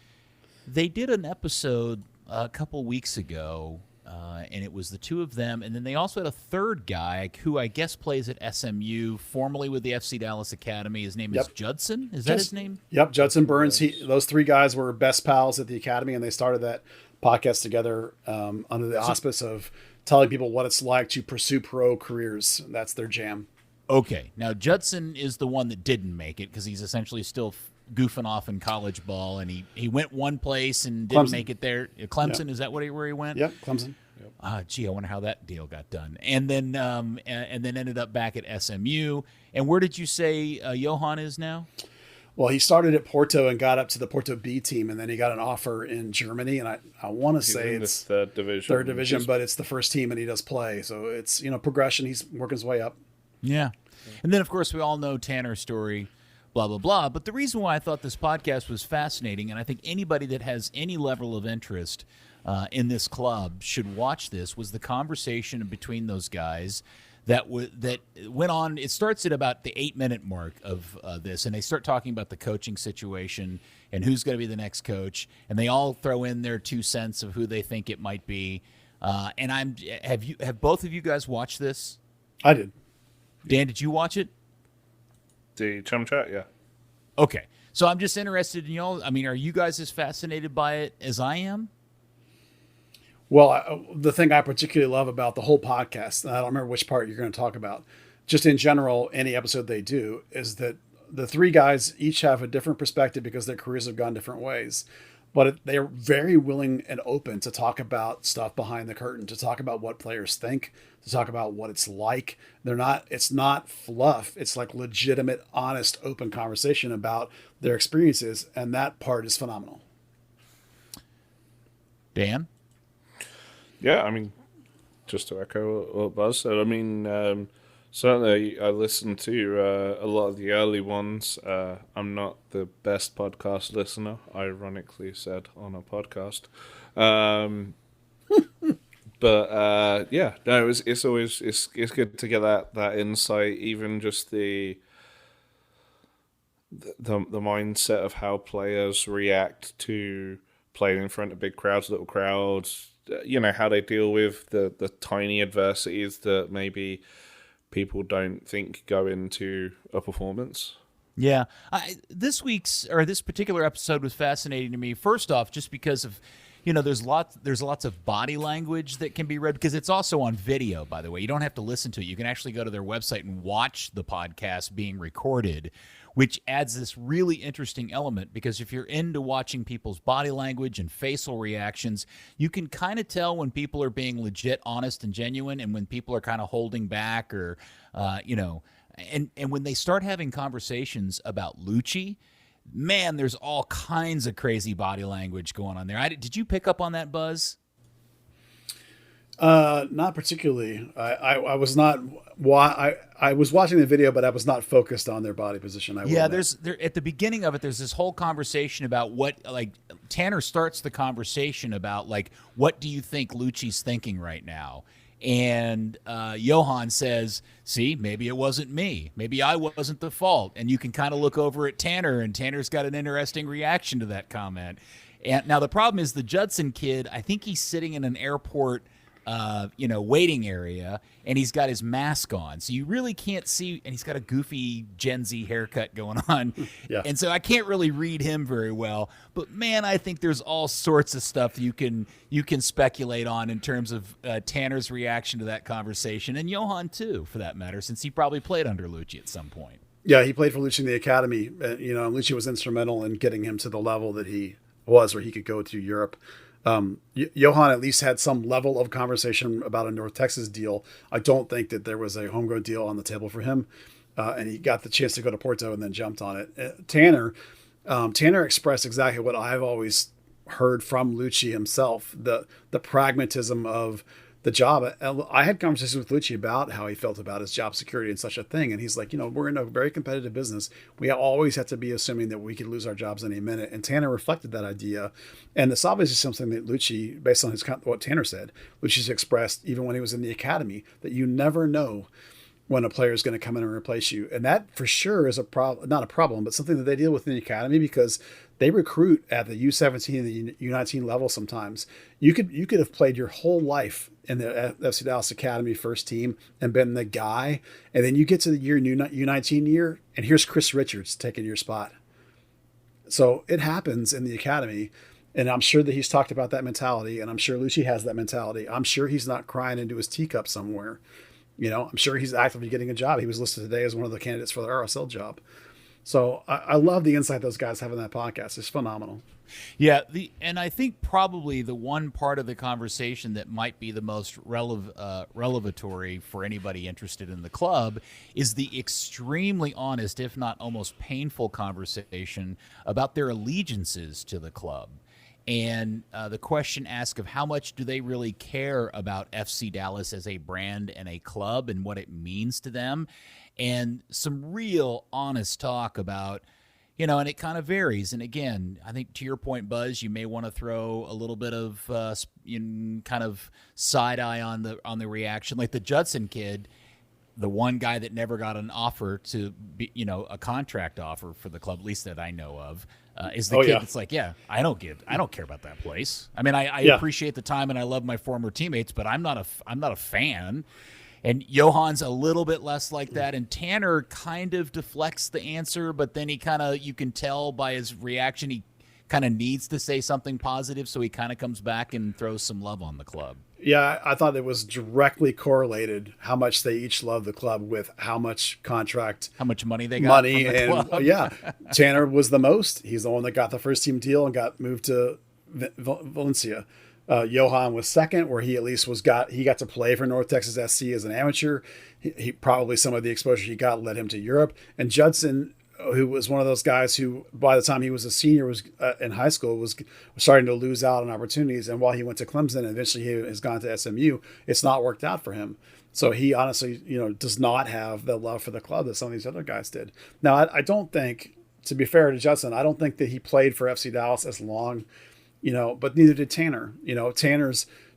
they did an episode a couple weeks ago, and it was the two of them, and then they also had a third guy who I guess plays at SMU, formerly with the FC Dallas Academy. His name is Judson. Is that his name? Yep, Judson Burns. Those three guys were best pals at the academy, and they started that podcast together under the auspice of telling people what it's like to pursue pro careers. That's their jam. Okay. Now, Judson is the one that didn't make it because he's essentially still goofing off in college ball, and he went one place and didn't make it there. Clemson, is that where he went? Yep, Clemson. Yep. Gee, I wonder how that deal got done. And then ended up back at SMU. And where did you say Johan is now? Well, he started at Porto and got up to the Porto B team, and then he got an offer in Germany. And I want to say it's third division, but it's the first team, and he does play. So it's progression. He's working his way up. Yeah. And then, of course, we all know Tanner's story, blah, blah, blah. But the reason why I thought this podcast was fascinating, and I think anybody that has any level of interest in this club should watch this, was the conversation between those guys that went on. It starts at about the 8-minute mark of this, and they start talking about the coaching situation and who's going to be the next coach, and they all throw in their 2 cents of who they think it might be. And have both of you guys watched this? I did. Dan, did you watch it? The Chum Chat, yeah. Okay. So I'm just interested in y'all. I mean, are you guys as fascinated by it as I am? Well, the thing I particularly love about the whole podcast, and I don't remember which part you're going to talk about, just in general, any episode they do, is that the three guys each have a different perspective because their careers have gone different ways. But they're very willing and open to talk about stuff behind the curtain, to talk about what players think, to talk about what it's like. It's not fluff. It's like legitimate, honest, open conversation about their experiences. And that part is phenomenal. Dan? Yeah, I mean, just to echo what Buzz said, I mean, certainly I listened to a lot of the early ones. I'm not the best podcast listener, ironically said on a podcast. But yeah, no, it's always it's good to get that insight, even just the mindset of how players react to playing in front of big crowds, little crowds. How they deal with the tiny adversities that maybe people don't think go into a performance. Yeah, this particular episode was fascinating to me. First off, just because of, there's lots of body language that can be read, because it's also on video, by the way. You don't have to listen to it. You can actually go to their website and watch the podcast being recorded, which adds this really interesting element, because if you're into watching people's body language and facial reactions, you can kind of tell when people are being legit, honest, and genuine, and when people are kind of holding back, or, and when they start having conversations about Lucci, man, there's all kinds of crazy body language going on there. Did you pick up on that, Buzz? Not particularly. I was not. I was watching the video, but I was not focused on their body position. There's at the beginning of it, there's this whole conversation about what, like, Tanner starts the conversation about, like, what do you think Lucci's thinking right now? And Johan says, see, maybe it wasn't me. Maybe I wasn't the fault. And you can kind of look over at Tanner, and Tanner's got an interesting reaction to that comment. And now the problem is the Judson kid, I think he's sitting in an airport waiting area, and he's got his mask on, so you really can't see, and he's got a goofy Gen Z haircut going on. Yeah. And so I can't really read him very well. But man, I think there's all sorts of stuff you can speculate on in terms of Tanner's reaction to that conversation, and Johan too, for that matter, since he probably played under Lucci at some point. Yeah, he played for Lucci in the academy. Lucci was instrumental in getting him to the level that he was, where he could go to Europe. Johan at least had some level of conversation about a North Texas deal. I don't think that there was a homegrown deal on the table for him, and he got the chance to go to Porto and then jumped on it. Tanner expressed exactly what I've always heard from Lucci himself: the pragmatism of the job. I had conversations with Lucci about how he felt about his job security and such a thing, and he's like, we're in a very competitive business. We always have to be assuming that we could lose our jobs any minute. And Tanner reflected that idea, and it's obviously something that Lucci, based on what Tanner said, Lucci's expressed even when he was in the academy, that you never know when a player is going to come in and replace you. And that for sure is not a problem, but something that they deal with in the academy, because they recruit at the U17 and the U19 level. Sometimes you could have played your whole life in the FC Dallas Academy first team and been the guy, and then you get to the U19 year, and here's Chris Richards taking your spot. So it happens in the academy, and I'm sure that he's talked about that mentality, and I'm sure Lucci has that mentality. I'm sure he's not crying into his teacup somewhere. I'm sure he's actively getting a job. He was listed today as one of the candidates for the RSL job. So I love the insight those guys have in that podcast. It's phenomenal. Yeah, and I think probably the one part of the conversation that might be the most revelatory for anybody interested in the club is the extremely honest, if not almost painful, conversation about their allegiances to the club. And the question asked of how much do they really care about FC Dallas as a brand and a club and what it means to them. And some real honest talk about, and it kind of varies. And again, I think to your point, Buzz, you may want to throw a little bit of kind of side eye on the reaction. Like the Judson kid, the one guy that never got an offer to be, a contract offer for the club, at least that I know of, is the kid that's like, I don't care about that place. I mean, I appreciate the time and I love my former teammates, but I'm not a fan. And Johan's a little bit less like that. And Tanner kind of deflects the answer, but then you can tell by his reaction, he kind of needs to say something positive. So he kind of comes back and throws some love on the club. Yeah, I thought it was directly correlated how much they each love the club with how much money they got. Tanner was the most. He's the one that got the first team deal and got moved to Valencia. Johan was second, where he at least got to play for North Texas SC as an amateur. He probably, some of the exposure he got led him to Europe. And Judson, who was one of those guys who, by the time he was a senior, was in high school, was starting to lose out on opportunities. And while he went to Clemson and eventually he has gone to SMU, it's not worked out for him. So he honestly, does not have the love for the club that some of these other guys did. Now, I don't think, to be fair to Judson, I don't think that he played for FC Dallas as long but neither did Tanner.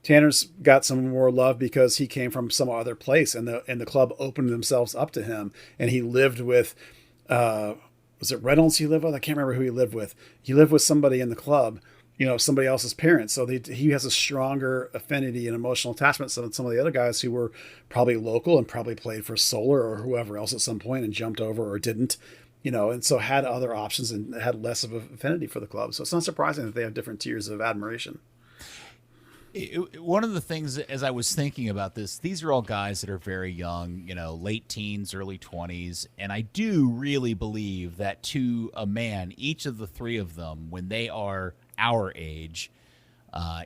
Tanner's got some more love because he came from some other place, and the club opened themselves up to him, and he lived with, was it Reynolds he lived with? I can't remember who he lived with. He lived with somebody in the club, somebody else's parents. So he has a stronger affinity and emotional attachment than some of the other guys who were probably local and probably played for Solar or whoever else at some point and jumped over or didn't, and so had other options and had less of an affinity for the club. So it's not surprising that they have different tiers of admiration. One of the things, as I was thinking about this, these are all guys that are very young, late teens, early 20s. And I do really believe that to a man, each of the three of them, when they are our age,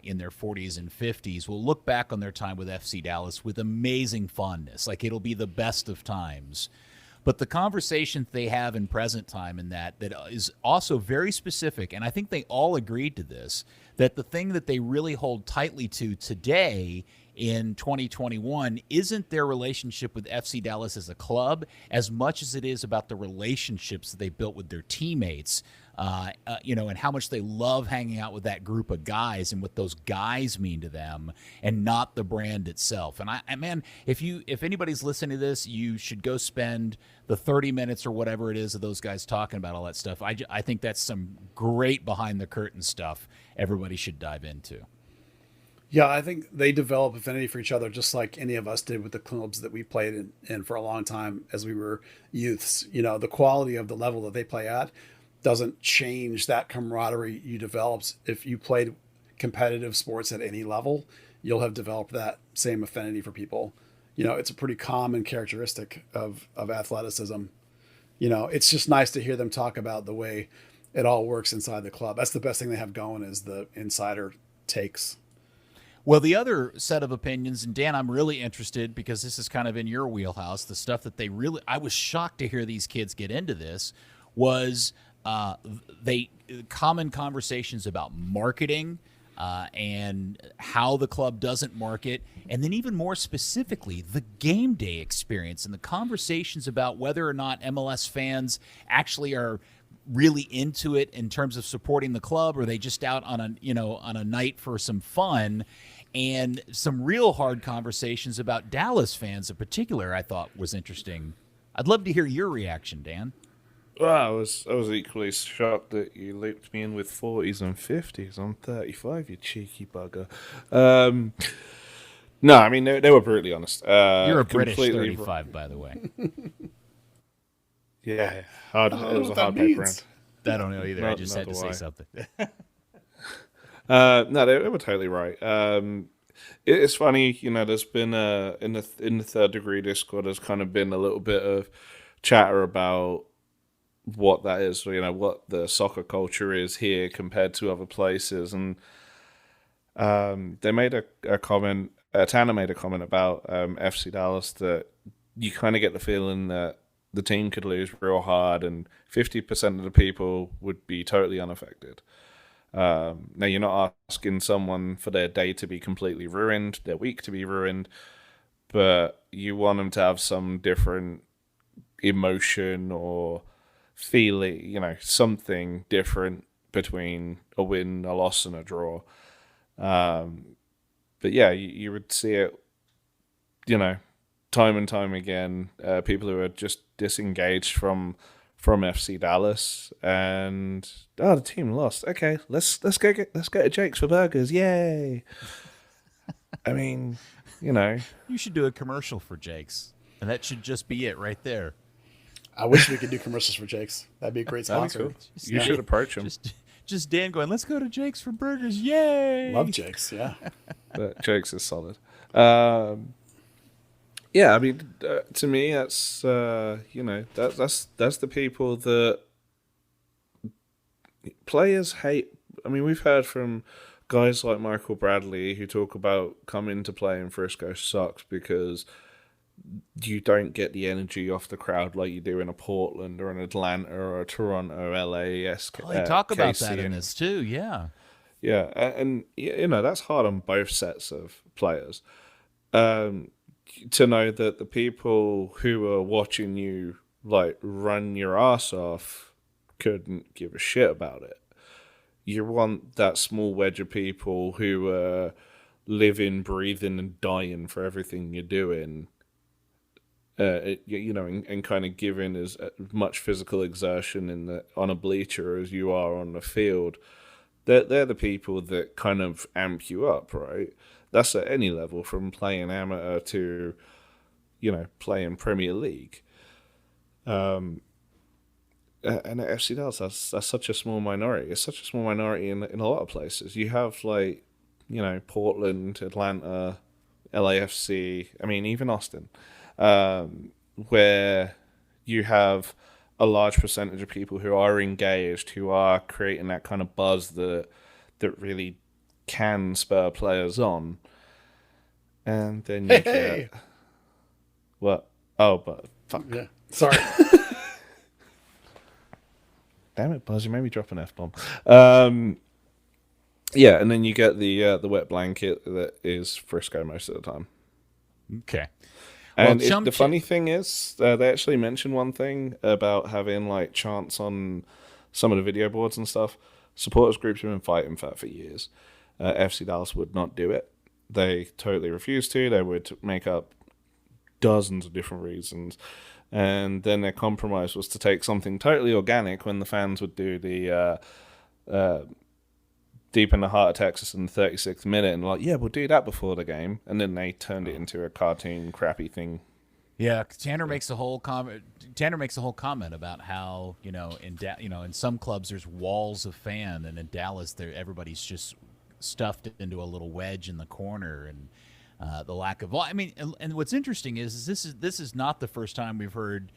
in their 40s and 50s, will look back on their time with FC Dallas with amazing fondness. Like, it'll be the best of times. But the conversations they have in present time in that is also very specific, and I think they all agreed to this, that the thing that they really hold tightly to today in 2021 isn't their relationship with FC Dallas as a club as much as it is about the relationships that they built with their teammates, and how much they love hanging out with that group of guys and what those guys mean to them, and not the brand itself. And man, if anybody's listening to this, you should go spend the 30 minutes or whatever it is of those guys talking about all that stuff. I think that's some great behind the curtain stuff everybody should dive into. Yeah, I think they develop affinity for each other just like any of us did with the clubs that we played in for a long time as we were youths. The quality of the level that they play at doesn't change that camaraderie you developed. If you played competitive sports at any level, you'll have developed that same affinity for people. It's a pretty common characteristic of athleticism. It's just nice to hear them talk about the way it all works inside the club. That's the best thing they have going, is the insider takes. Well, the other set of opinions, and Dan, I'm really interested because this is kind of in your wheelhouse, the stuff that I was shocked to hear these kids get into this, was common conversations about marketing and how the club doesn't market, and then even more specifically, the game day experience and the conversations about whether or not MLS fans actually are really into it in terms of supporting the club, or are they just out on a night for some fun. And some real hard conversations about Dallas fans in particular, I thought was interesting. I'd love to hear your reaction, Dan. Well, I was equally shocked that you looped me in with 40s and 50s. I'm 35, you cheeky bugger. No, I mean, they were brutally honest. You're a British 35, by the way. Yeah, hard. It was a hard paper round. I don't know either. I just had to say something. No, they were totally right. It's funny, there's been in the Third Degree Discord, there's kind of been a little bit of chatter about what that is, what the soccer culture is here compared to other places, and they made a comment. Tanner made a comment about FC Dallas that you kind of get the feeling that the team could lose real hard, and 50% of the people would be totally unaffected. Now, you're not asking someone for their day to be completely ruined, their week to be ruined, but you want them to have some different emotion or feeling, something different between a win, a loss, and a draw. But yeah, you would see it, time and time again, people who are just disengaged from FC Dallas, and the team lost. Okay, let's go to Jake's for burgers. Yay! I mean, You should do a commercial for Jake's, and that should just be it right there. I wish we could do commercials for Jake's. That'd be a great sponsor. Cool. You should approach him. Just Dan going, let's go to Jake's for burgers. Yay! Love Jake's, yeah. But Jake's is solid. Yeah, I mean, to me, that's that's the people that players hate. I mean, we've heard from guys like Michael Bradley who talk about coming to play in Frisco sucks because you don't get the energy off the crowd like you do in a Portland or an Atlanta or a Toronto, LA. They talk about that in this too, yeah. Yeah, and that's hard on both sets of players. To know that the people who are watching you run your ass off couldn't give a shit about it. you want that small wedge of people who are living, breathing, and dying for everything you're doing. And kind of giving as much physical exertion on a bleacher as you are on the field. They're the people that kind of amp you up, right? That's at any level, from playing amateur to, playing Premier League. And at FC Dallas, that's such a small minority. It's such a small minority in a lot of places. You have Portland, Atlanta, LAFC. I mean, even Austin. Where you have a large percentage of people who are engaged, who are creating that kind of buzz that really can spur players on. And then you get... What? Oh, but fuck. Yeah. Sorry. Damn it, Buzz, you made me drop an F-bomb. Yeah, and then you get the wet blanket that is Frisco most of the time. Okay. And the funny thing is, they actually mentioned one thing about having chants on some of the video boards and stuff. Supporters groups have been fighting for that for years. FC Dallas would not do it. They totally refused to. They would make up dozens of different reasons. And then their compromise was to take something totally organic when the fans would do the deep in the heart of Texas in the 36th minute, and we'll do that before the game, and then they turned it into a cartoon crappy thing. Yeah, Tanner makes a whole comment. Tanner makes a whole comment about how in some clubs there's walls of fan, and in Dallas everybody's just stuffed into a little wedge in the corner, and the lack of. And what's interesting is this is not the first time we've heard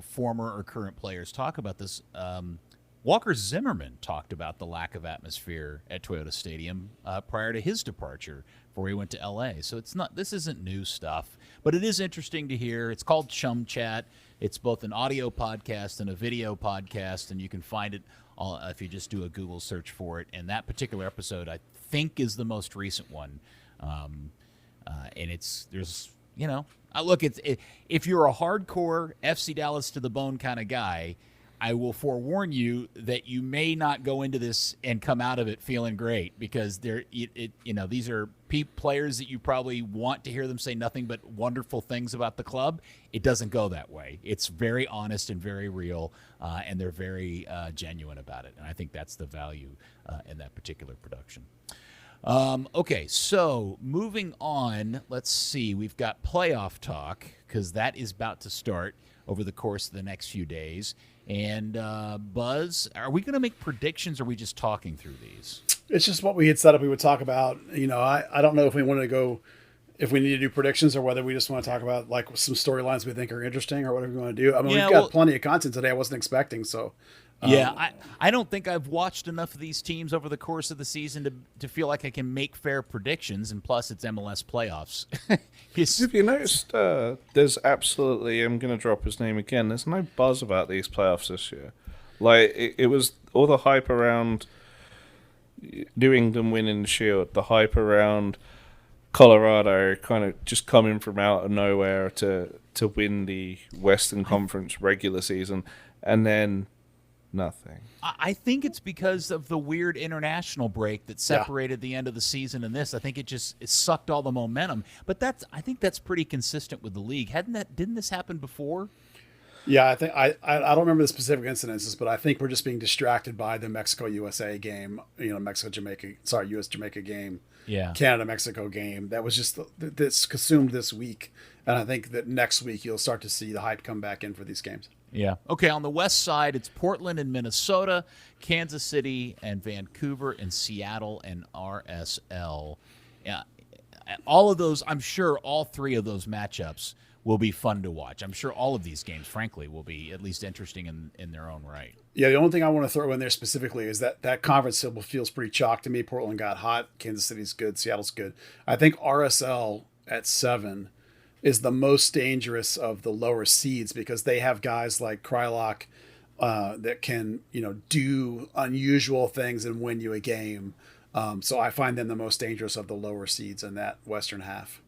former or current players talk about this. Walker Zimmerman talked about the lack of atmosphere at Toyota Stadium prior to his departure, before he went to L.A. So this isn't new stuff, but it is interesting to hear. It's called Chum Chat. It's both an audio podcast and a video podcast, and you can find it if you just do a Google search for it. And that particular episode, I think, is the most recent one. And if you're a hardcore FC Dallas to the bone kind of guy, I will forewarn you that you may not go into this and come out of it feeling great, because these are players that you probably want to hear them say nothing but wonderful things about the club. It doesn't go that way. It's very honest and very real, and they're very genuine about it. And I think that's the value in that particular production. Okay, so moving on, let's see. We've got playoff talk, because that is about to start over the course of the next few days. And Buzz, are we going to make predictions, or are we just talking through these? It's just what we had set up we would talk about. I don't know if we want to go, if we need to do predictions, or whether we just want to talk about some storylines we think are interesting, or whatever we want to do. We've got plenty of content today I wasn't expecting, so... I don't think I've watched enough of these teams over the course of the season to feel like I can make fair predictions, and plus it's MLS playoffs. Have you noticed there's absolutely, I'm going to drop his name again, there's no buzz about these playoffs this year. It was all the hype around New England winning the Shield, the hype around Colorado kind of just coming from out of nowhere to win the Western Conference regular season, and then nothing. I think it's because of the weird international break that separated the end of the season and this. I think it sucked all the momentum. But I think that's pretty consistent with the league. Didn't this happen before? Yeah, I think I don't remember the specific incidences, but I think we're just being distracted by the Mexico-USA game, US-Jamaica game, Canada-Mexico game. That was just that's consumed this week. And I think that next week you'll start to see the hype come back in for these games. Yeah. Okay, on the west side, it's Portland and Minnesota, Kansas City and Vancouver, and Seattle and RSL. Yeah, all of those, I'm sure all three of those matchups will be fun to watch. I'm sure all of these games, frankly, will be at least interesting in their own right. Yeah, the only thing I want to throw in there specifically is that conference still feels pretty chalk to me. Portland got hot. Kansas City's good. Seattle's good. I think RSL at 7 is the most dangerous of the lower seeds, because they have guys like Krylock that can, do unusual things and win you a game. So I find them the most dangerous of the lower seeds in that western half.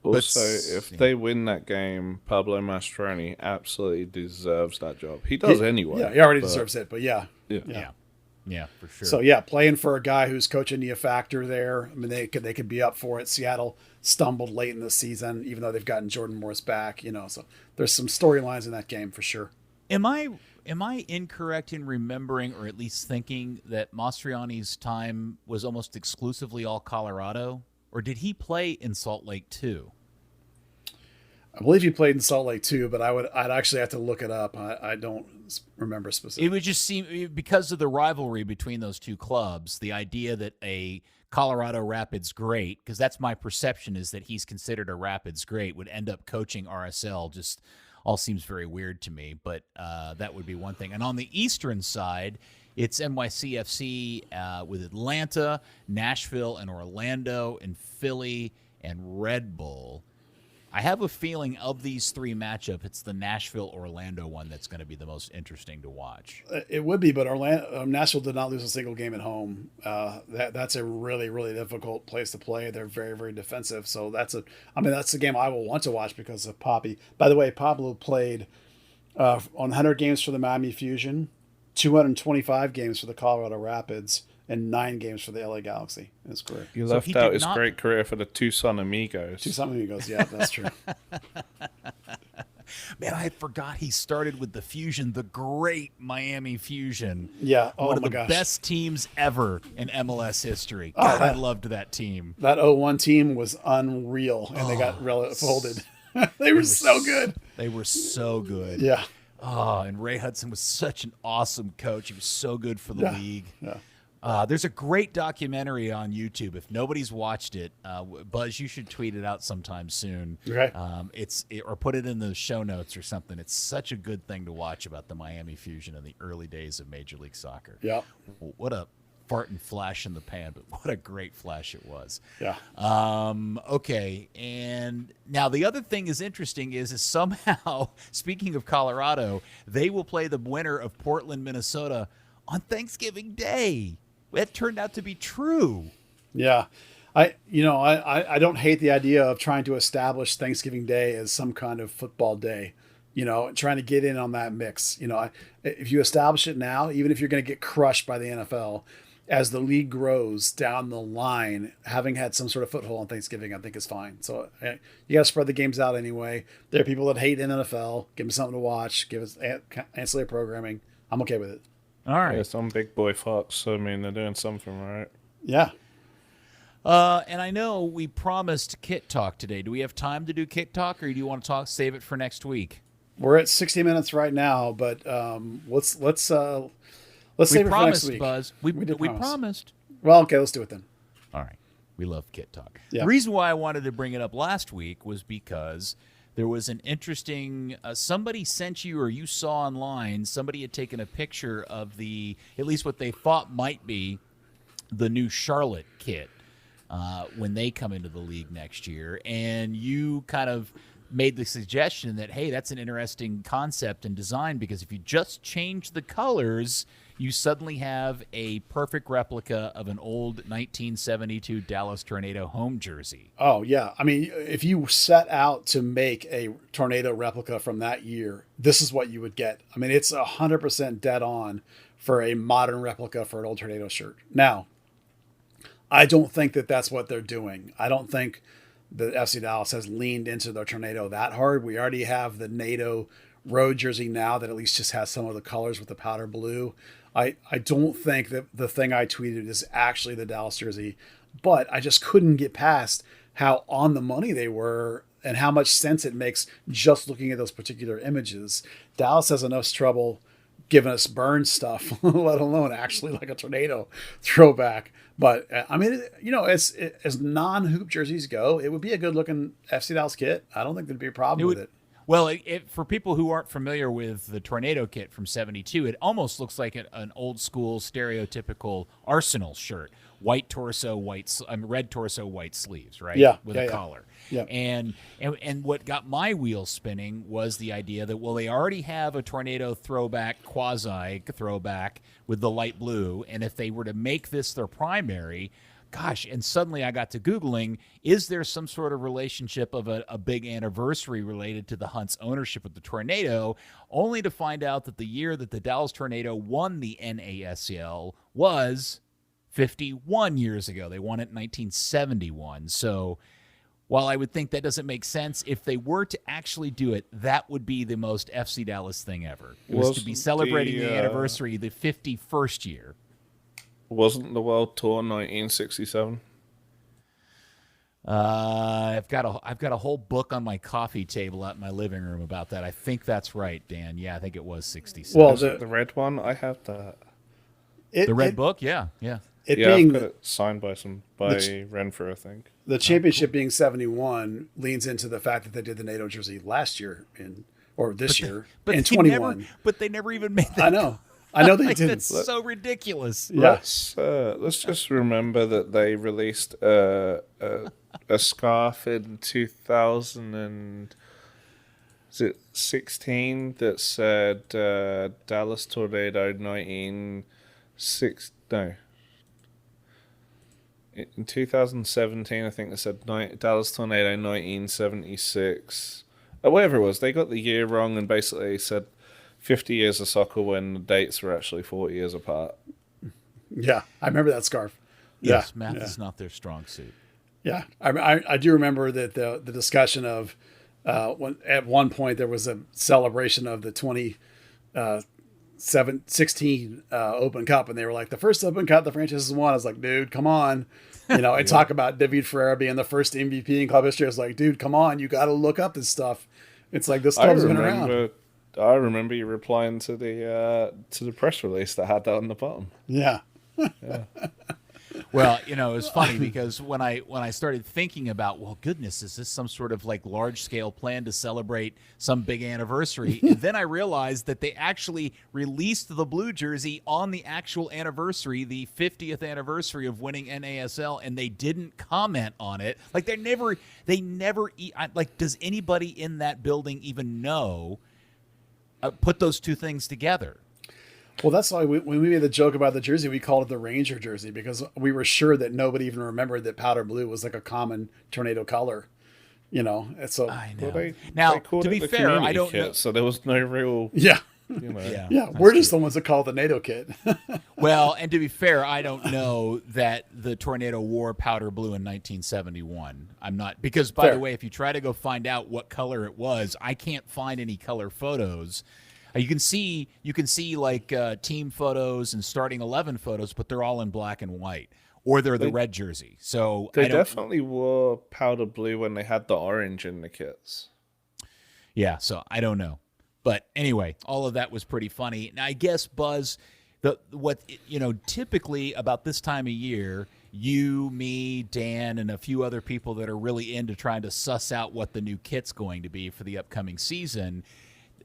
Also, if they win that game, Pablo Mastroni absolutely deserves that job. He does anyway. Yeah, he already deserves it, but yeah. Yeah, for sure. So yeah, playing for a guy who's coaching you a factor there. I mean, they could be up for it. Seattle stumbled late in the season, even though they've gotten Jordan Morris back. So there's some storylines in that game for sure. Am I incorrect in remembering, or at least thinking, that Mastriani's time was almost exclusively all Colorado, or did he play in Salt Lake too? I believe he played in Salt Lake too, but I'd actually have to look it up. I don't remember specifically. It would just seem, because of the rivalry between those two clubs, the idea that a Colorado Rapids great, because that's my perception, is that he's considered a Rapids great, would end up coaching RSL, just all seems very weird to me. But that would be one thing. And on the Eastern side, it's NYCFC with Atlanta, Nashville, and Orlando, and Philly, and Red Bull. I have a feeling of these three matchups, it's the Nashville-Orlando one that's going to be the most interesting to watch. It would be, but Nashville did not lose a single game at home. That's a really, really difficult place to play. They're very, very defensive. So that's the game I will want to watch because of Poppy. By the way, Pablo played on 100 games for the Miami Fusion, 225 games for the Colorado Rapids, and 9 games for the LA Galaxy in his career. You left out his great career for the Tucson Amigos. Tucson Amigos, yeah, that's true. Man, I forgot he started with the Fusion, the great Miami Fusion. Yeah, one of the gosh. best teams ever in MLS history. God, I loved that team. That 01 team was unreal, and they got folded. They were so good. They were so good. Yeah. Oh, and Ray Hudson was such an awesome coach. He was so good for the league. Yeah. There's a great documentary on YouTube. If nobody's watched it, Buzz, you should tweet it out sometime soon. Okay. Or put it in the show notes or something. It's such a good thing to watch about the Miami Fusion in the early days of Major League Soccer. Yeah. What a fart and flash in the pan, but what a great flash it was. Yeah. Okay. And now the other thing is interesting is somehow, speaking of Colorado, they will play the winner of Portland, Minnesota on Thanksgiving Day. That turned out to be true. Yeah. I don't hate the idea of trying to establish Thanksgiving Day as some kind of football day, trying to get in on that mix. If you establish it now, even if you're going to get crushed by the NFL, as the league grows down the line, having had some sort of foothold on Thanksgiving, I think is fine. So you got to spread the games out anyway. There are people that hate NFL. Give them something to watch. Give us ancillary programming. I'm okay with it. All right. Yeah, some big boy fucks. So, I mean, they're doing something right. Yeah. And I know we promised Kit Talk today. Do we have time to do Kit Talk, or do you want to save it for next week? We're at 60 minutes right now, but let's save it for next week. Buzz. We promised. Well, okay, let's do it then. All right. We love Kit Talk. Yeah. The reason why I wanted to bring it up last week was because there was an interesting somebody sent you, or you saw online, somebody had taken a picture of at least what they thought might be the new Charlotte kit when they come into the league next year. And you kind of made the suggestion that, hey, that's an interesting concept and design, because if you just change the colors, you suddenly have a perfect replica of an old 1972 Dallas Tornado home jersey. Oh, yeah. I mean, if you set out to make a Tornado replica from that year, this is what you would get. I mean, it's 100% dead on for a modern replica for an old Tornado shirt. Now, I don't think that that's what they're doing. I don't think the FC Dallas has leaned into their Tornado that hard. We already have the NATO road jersey now that at least just has some of the colors with the powder blue. I don't think that the thing I tweeted is actually the Dallas jersey, but I just couldn't get past how on the money they were and how much sense it makes just looking at those particular images. Dallas has enough trouble giving us burn stuff, let alone actually like a Tornado throwback. But I mean, as non-hoop jerseys go, it would be a good looking FC Dallas kit. I don't think there'd be a problem with it. Well, for people who aren't familiar with the Tornado kit from '72, it almost looks like an old school stereotypical Arsenal shirt: white torso, red torso, white sleeves, right? Yeah, with a collar. Yeah. And what got my wheels spinning was the idea that, well, they already have a Tornado quasi throwback with the light blue, and if they were to make this their primary, gosh, and suddenly I got to Googling, is there some sort of relationship of a big anniversary related to the Hunt's ownership of the Tornado, only to find out that the year that the Dallas Tornado won the NASL was 51 years ago. They won it in 1971. So while I would think that doesn't make sense, if they were to actually do it, that would be the most FC Dallas thing ever. It was to be celebrating the anniversary, the 51st year. Wasn't the World Tour 1967? I've got a whole book on my coffee table out in my living room about that. I think that's right, Dan. Yeah, I think it was 67. Well, the red one, I have that. The red book, yeah. It yeah, being I've got it signed by Renfrew, I think. The championship being 71 leans into the fact that they did the NATO jersey last year this year in 21. But they never even made that. I know they didn't. That's so ridiculous. Yeah. Let's just remember that they released a scarf in 2016 that said Dallas Tornado 1960. No. In 2017, I think they said Dallas Tornado 1976. Or whatever it was. They got the year wrong and basically said 50 years of soccer when the dates were actually 40 years apart. Yeah, I remember that scarf. Yes, math is not their strong suit. Yeah, I do remember that the discussion of when at one point there was a celebration of the 2016 Open Cup, and they were like, the first Open Cup the franchise has won. I was like, dude, come on. And talk about David Ferreria being the first MVP in club history. I was like, dude, come on, you got to look up this stuff. It's like this club's been around. I remember you replying to the press release that had that on the bottom. Yeah. Well, it was funny because when I started thinking about, well, goodness, is this some sort of like large scale plan to celebrate some big anniversary? And then I realized that they actually released the blue jersey on the actual anniversary, the 50th anniversary of winning NASL, and they didn't comment on it. Like they never, does anybody in that building even know? Put those two things together. Well, that's why when we made the joke about the jersey, we called it the Ranger jersey because we were sure that nobody even remembered that powder blue was like a common Tornado color. And so I know. Well, now, they to be fair, I don't know. So there was no real. Yeah. Yeah, we're just the ones that call it the NATO kit. Well, and to be fair, I don't know that the Tornado wore powder blue in 1971. I'm not, because by the way, if you try to go find out what color it was, I can't find any color photos. You can see like team photos and starting 11 photos, but they're all in black and white, or they're the red jersey. So they definitely wore powder blue when they had the orange in the kits. Yeah, so I don't know. But anyway, all of that was pretty funny. Now, I guess, Buzz, typically about this time of year, you, me, Dan, and a few other people that are really into trying to suss out what the new kit's going to be for the upcoming season,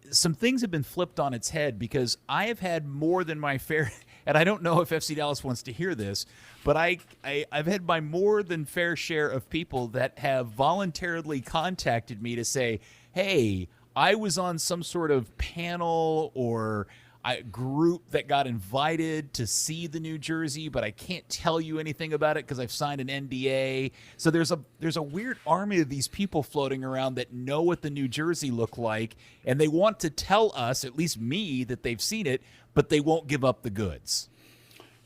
some things have been flipped on its head because I have had more than my fair, and I don't know if FC Dallas wants to hear this, but I've had my more than fair share of people that have voluntarily contacted me to say, hey, I was on some sort of panel or a group that got invited to see the new jersey, but I can't tell you anything about it because I've signed an NDA. So there's a weird army of these people floating around that know what the new jersey look like, and they want to tell us, at least me, that they've seen it, but they won't give up the goods.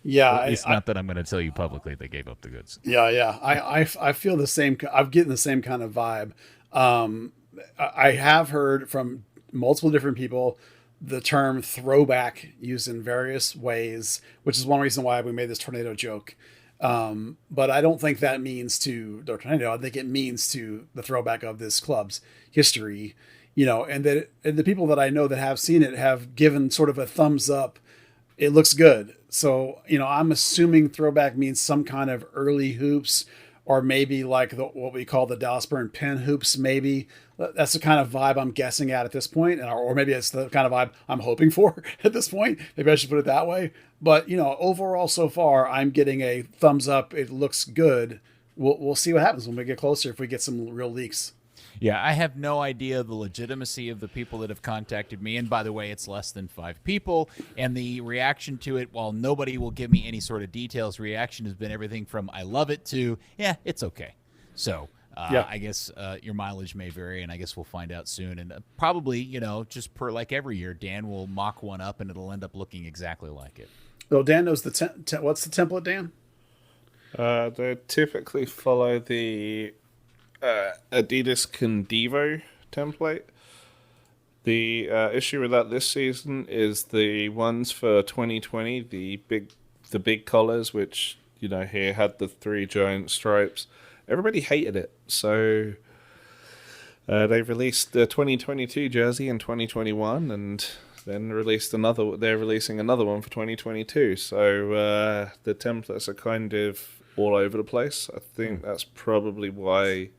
Yeah, it's not that I'm going to tell you publicly they gave up the goods. Yeah. I feel the same. I'm getting the same kind of vibe. I have heard from multiple different people the term throwback used in various ways, which is one reason why we made this Tornado joke. But I don't think that means to the Tornado. I think it means to the throwback of this club's history, and the people that I know that have seen it have given sort of a thumbs up. It looks good. So, I'm assuming throwback means some kind of early hoops, or maybe like what we call the Dallas Burn pin hoops, maybe. That's the kind of vibe I'm guessing at this point, or maybe it's the kind of vibe I'm hoping for at this point. Maybe I should put it that way. But, overall so far, I'm getting a thumbs up. It looks good. We'll see what happens when we get closer, if we get some real leaks. Yeah, I have no idea the legitimacy of the people that have contacted me. And by the way, it's less than 5 people. And the reaction to it, while nobody will give me any sort of details, reaction has been everything from I love it to, yeah, it's okay. So I guess your mileage may vary, and I guess we'll find out soon. And probably, just per like every year, Dan will mock one up, and it'll end up looking exactly like it. Well, Dan knows what's the template, Dan? They typically follow the Adidas Condivo template. The issue with that this season is the ones for 2020, the big collars, which here had the 3 giant stripes. Everybody hated it, so they released the 2022 jersey in 2021, and then released another. They're releasing another one for 2022. So the templates are kind of all over the place. I think that's probably why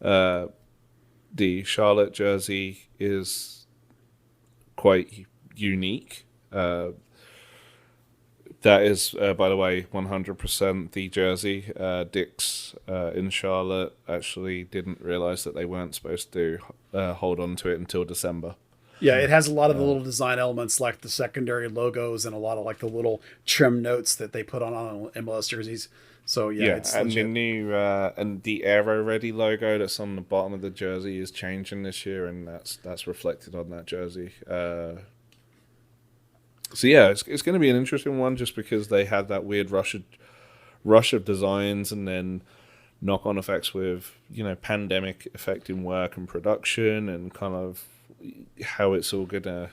the Charlotte jersey is quite unique. That is, by the way, 100% the jersey. Dick's in Charlotte actually didn't realize that they weren't supposed to hold on to it until December. Yeah, it has a lot of the little design elements like the secondary logos and a lot of like the little trim notes that they put on MLS jerseys. So it's and legit. the new and the Aero Ready logo that's on the bottom of the jersey is changing this year, and that's reflected on that jersey. So it's going to be an interesting one just because they had that weird rush of designs and then knock-on effects with pandemic affecting work and production and kind of how it's all gonna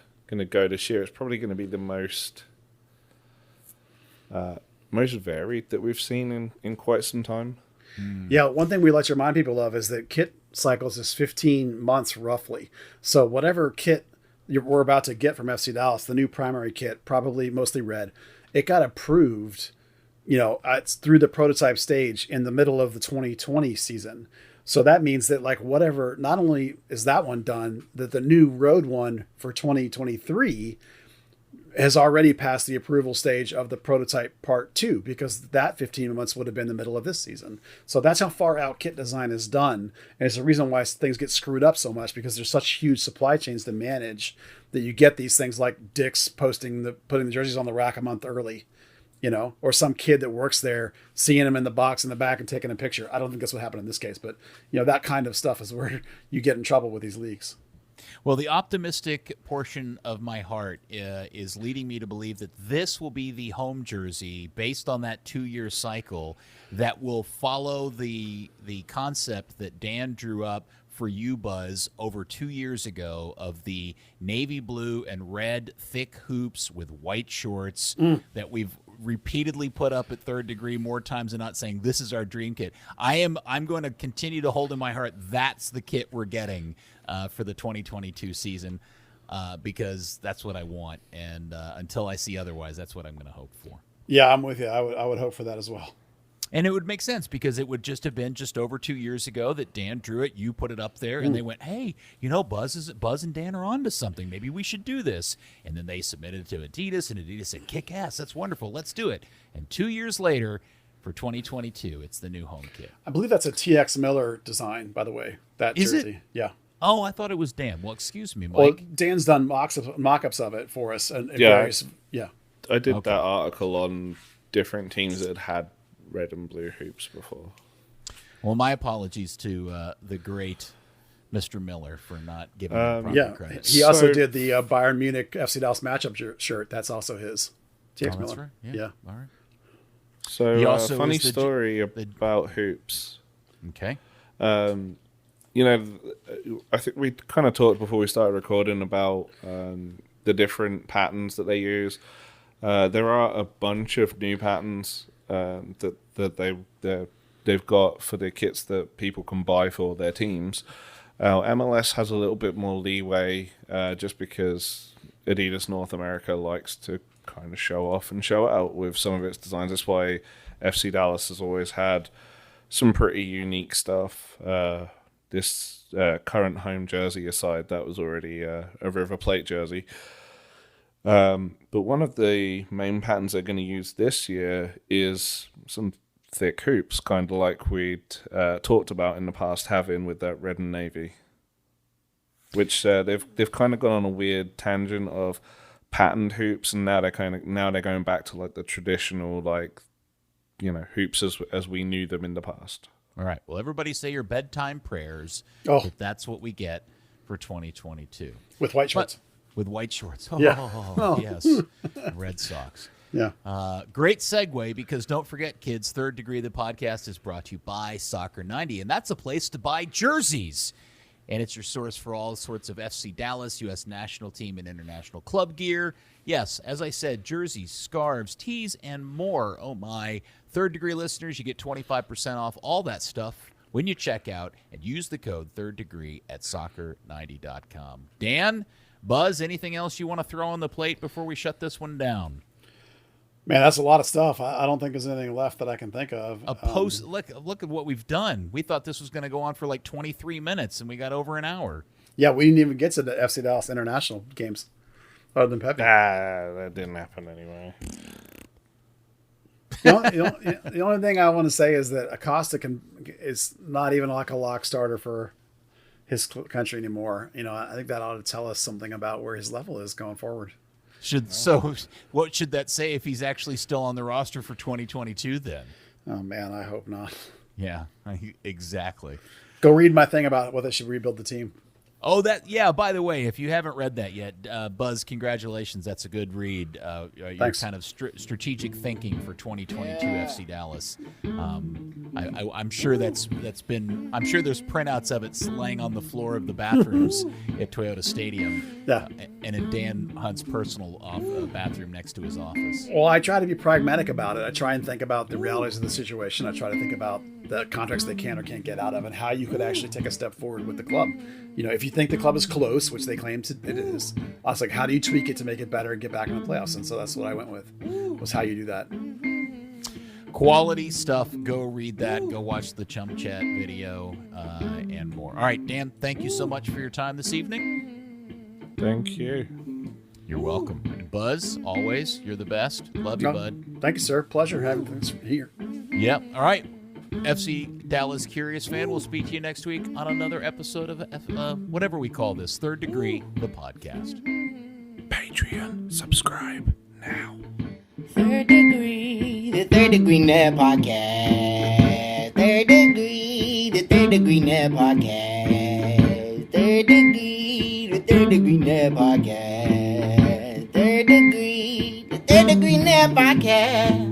go this year. It's probably going to be the most varied that we've seen in quite some time. Yeah, one thing we like to remind people of is that kit cycles is 15 months roughly. So whatever kit we're about to get from FC Dallas, the new primary kit, probably mostly red, it got approved, it's through the prototype stage in the middle of the 2020 season. So that means that whatever, not only is that one done, that the new road one for 2023 has already passed the approval stage of the prototype part 2, because that 15 months would have been the middle of this season. So that's how far out kit design is done. And it's the reason why things get screwed up so much, because there's such huge supply chains to manage that you get these things like Dick's putting the jerseys on the rack a month early, or some kid that works there seeing them in the box in the back and taking a picture. I don't think that's what happened in this case, but that kind of stuff is where you get in trouble with these leaks. Well, the optimistic portion of my heart is leading me to believe that this will be the home jersey based on that 2-year cycle that will follow the concept that Dan drew up for you, Buzz, over 2 years ago of the navy blue and red thick hoops with white shorts that we've repeatedly put up at Third Degree more times than not, saying this is our dream kit. I'm going to continue to hold in my heart that's the kit we're getting for the 2022 season because that's what I want, and until I see otherwise, that's what I'm going to hope for. Yeah, I'm with you. I would hope for that as well. And it would make sense because it would just have been just over 2 years ago that Dan drew it. You put it up there, and they went, "Hey, Buzz and Dan are onto something. Maybe we should do this." And then they submitted it to Adidas, and Adidas said, "Kick ass! That's wonderful. Let's do it." And 2 years later, for 2022, it's the new home kit. I believe that's a TX Miller design, by the way. That jersey, Is it? Yeah. Oh, I thought it was Dan. Well, excuse me, Mike. Well, Dan's done mock-ups of it for us, and various. Yeah. I did that article on different teams that had red and blue hoops before. Well, my apologies to the great Mr. Miller for not giving him proper credit. He also did the Bayern Munich FC Dallas matchup shirt. That's also his. TX Miller. That's right. Yeah. All right. So, He also funny is the story about hoops. Okay. I think we kind of talked before we started recording about the different patterns that they use. There are a bunch of new patterns that they've got for the kits that people can buy for their teams. MLS has a little bit more leeway just because Adidas North America likes to kind of show off and show out with some of its designs. That's why FC Dallas has always had some pretty unique stuff. This current home jersey aside, that was already a River Plate jersey. But one of the main patterns they're going to use this year is some thick hoops, kind of like we'd talked about in the past having with that red and navy. Which they've kind of gone on a weird tangent of patterned hoops, and now they're going back to like the traditional, like, you know, hoops as we knew them in the past. All right. Well, everybody say your bedtime prayers. Oh. If that's what we get for 2022. With white shorts. With white shorts. Oh, Yeah. Yes. Red Sox. Yeah. Great segue, because don't forget, kids, Third Degree, the podcast, is brought to you by Soccer 90, and that's a place to buy jerseys. And it's your source for all sorts of FC Dallas, U.S. national team, and international club gear. Yes, as I said, jerseys, scarves, tees, and more. Oh, my. Third Degree listeners, you get 25% off all that stuff when you check out, and use the code Third Degree at soccer90.com. Dan, Buzz, anything else you want to throw on the plate before we shut this one down? Man, that's a lot of stuff. I don't think there's anything left that I can think of. Look at what we've done. We thought this was going to go on for like 23 minutes, and we got over an hour. Yeah, we didn't even get to the FC Dallas international games, other than Pepe. That didn't happen anyway. The only thing I want to say is that Acosta is not even like a lock starter for his country anymore. You know, I think that ought to tell us something about where his level is going forward. So what should that say if he's actually still on the roster for 2022 then? Oh, man, I hope not. Yeah, exactly. Go read my thing about whether they should rebuild the team. Oh, by the way, if you haven't read that yet, Buzz, congratulations. That's a good read. Your Thanks. kind of strategic thinking for 2022 FC Dallas. I'm sure I'm sure there's printouts of it laying on the floor of the bathrooms at Toyota Stadium. Yeah. And in Dan Hunt's personal bathroom next to his office. Well, I try to be pragmatic about it. I try and think about the realities of the situation. I try to think about the contracts they can or can't get out of, and how you could actually take a step forward with the club. You know, if you think the club is close, which they claim it is, I was like, how do you tweak it to make it better and get back in the playoffs? And so that's what I went with, was how you do that. Quality stuff. Go read that. Go watch the Chum Chat video and more. All right, Dan, thank you so much for your time this evening. Thank you. You're welcome. Buzz, always, you're the best. Love you, bud. Thank you, sir. Pleasure having us here. Yep. All right. FC Dallas Curious Fan, we'll speak to you next week on another episode of whatever we call this, Third Degree, the podcast. Patreon, subscribe now. Third Degree, the Third Degree Net Podcast. Third Degree, the Third Degree Net Podcast. Third Degree, the Third Degree Net Podcast. Third Degree, the Third Degree Net Podcast.